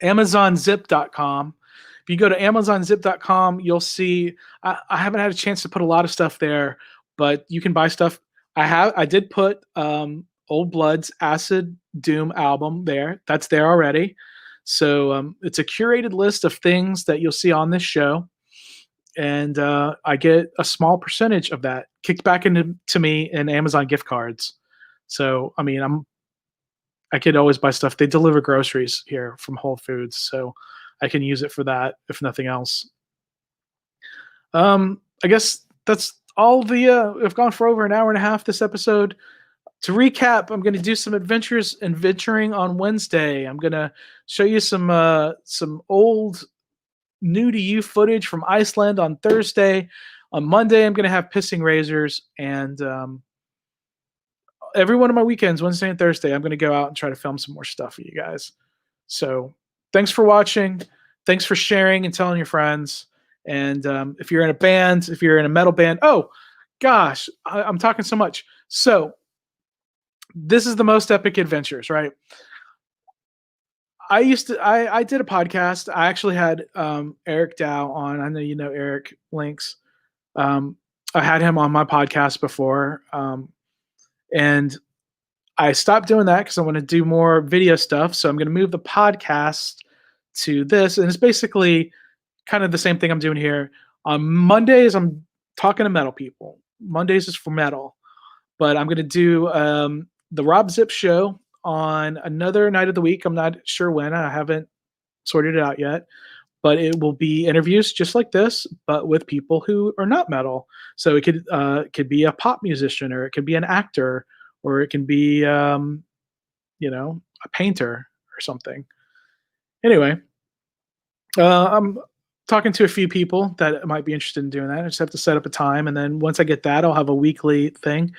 AmazonZip.com. If you go to AmazonZip.com, you'll see I haven't had a chance to put a lot of stuff there, but you can buy stuff. I did put Old Blood's Acid Doom album there. That's there already. So it's a curated list of things that you'll see on this show, and I get a small percentage of that kicked back into me in Amazon gift cards. So I mean, I could always buy stuff. They deliver groceries here from Whole Foods, so I can use it for that if nothing else. I guess that's all I've gone for over an hour and a half this episode. To recap, I'm going to do some adventuring on Wednesday. I'm going to show you some old new to you footage from Iceland on Thursday. On Monday, I'm going to have pissing razors, and every one of my weekends, Wednesday and Thursday, I'm going to go out and try to film some more stuff for you guys. So thanks for watching. Thanks for sharing and telling your friends. And if you're in a band, if you're in a metal band, oh gosh, I'm talking so much. So this is the Most Epic Adventures, right? I did a podcast. I actually had Eric Dow on. I know you know Eric, Lynx. I had him on my podcast before. And I stopped doing that because I want to do more video stuff. So I'm going to move the podcast to this. And it's basically kind of the same thing I'm doing here. On Mondays, I'm talking to metal people. Mondays is for metal. But I'm going to do the Robb Zipp show on another night of the week. I'm not sure when. I haven't sorted it out yet. But it will be interviews just like this, but with people who are not metal. So it could be a pop musician, or it could be an actor, or it can be a painter or something. Anyway, I'm talking to a few people that might be interested in doing that. I just have to set up a time, and then once I get that, I'll have a weekly thing.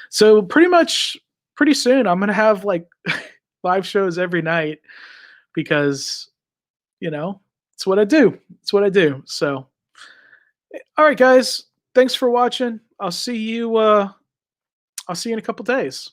So pretty soon, I'm gonna have like live shows every night because it's what I do. It's what I do. So, all right, guys, thanks for watching. I'll see you in a couple days.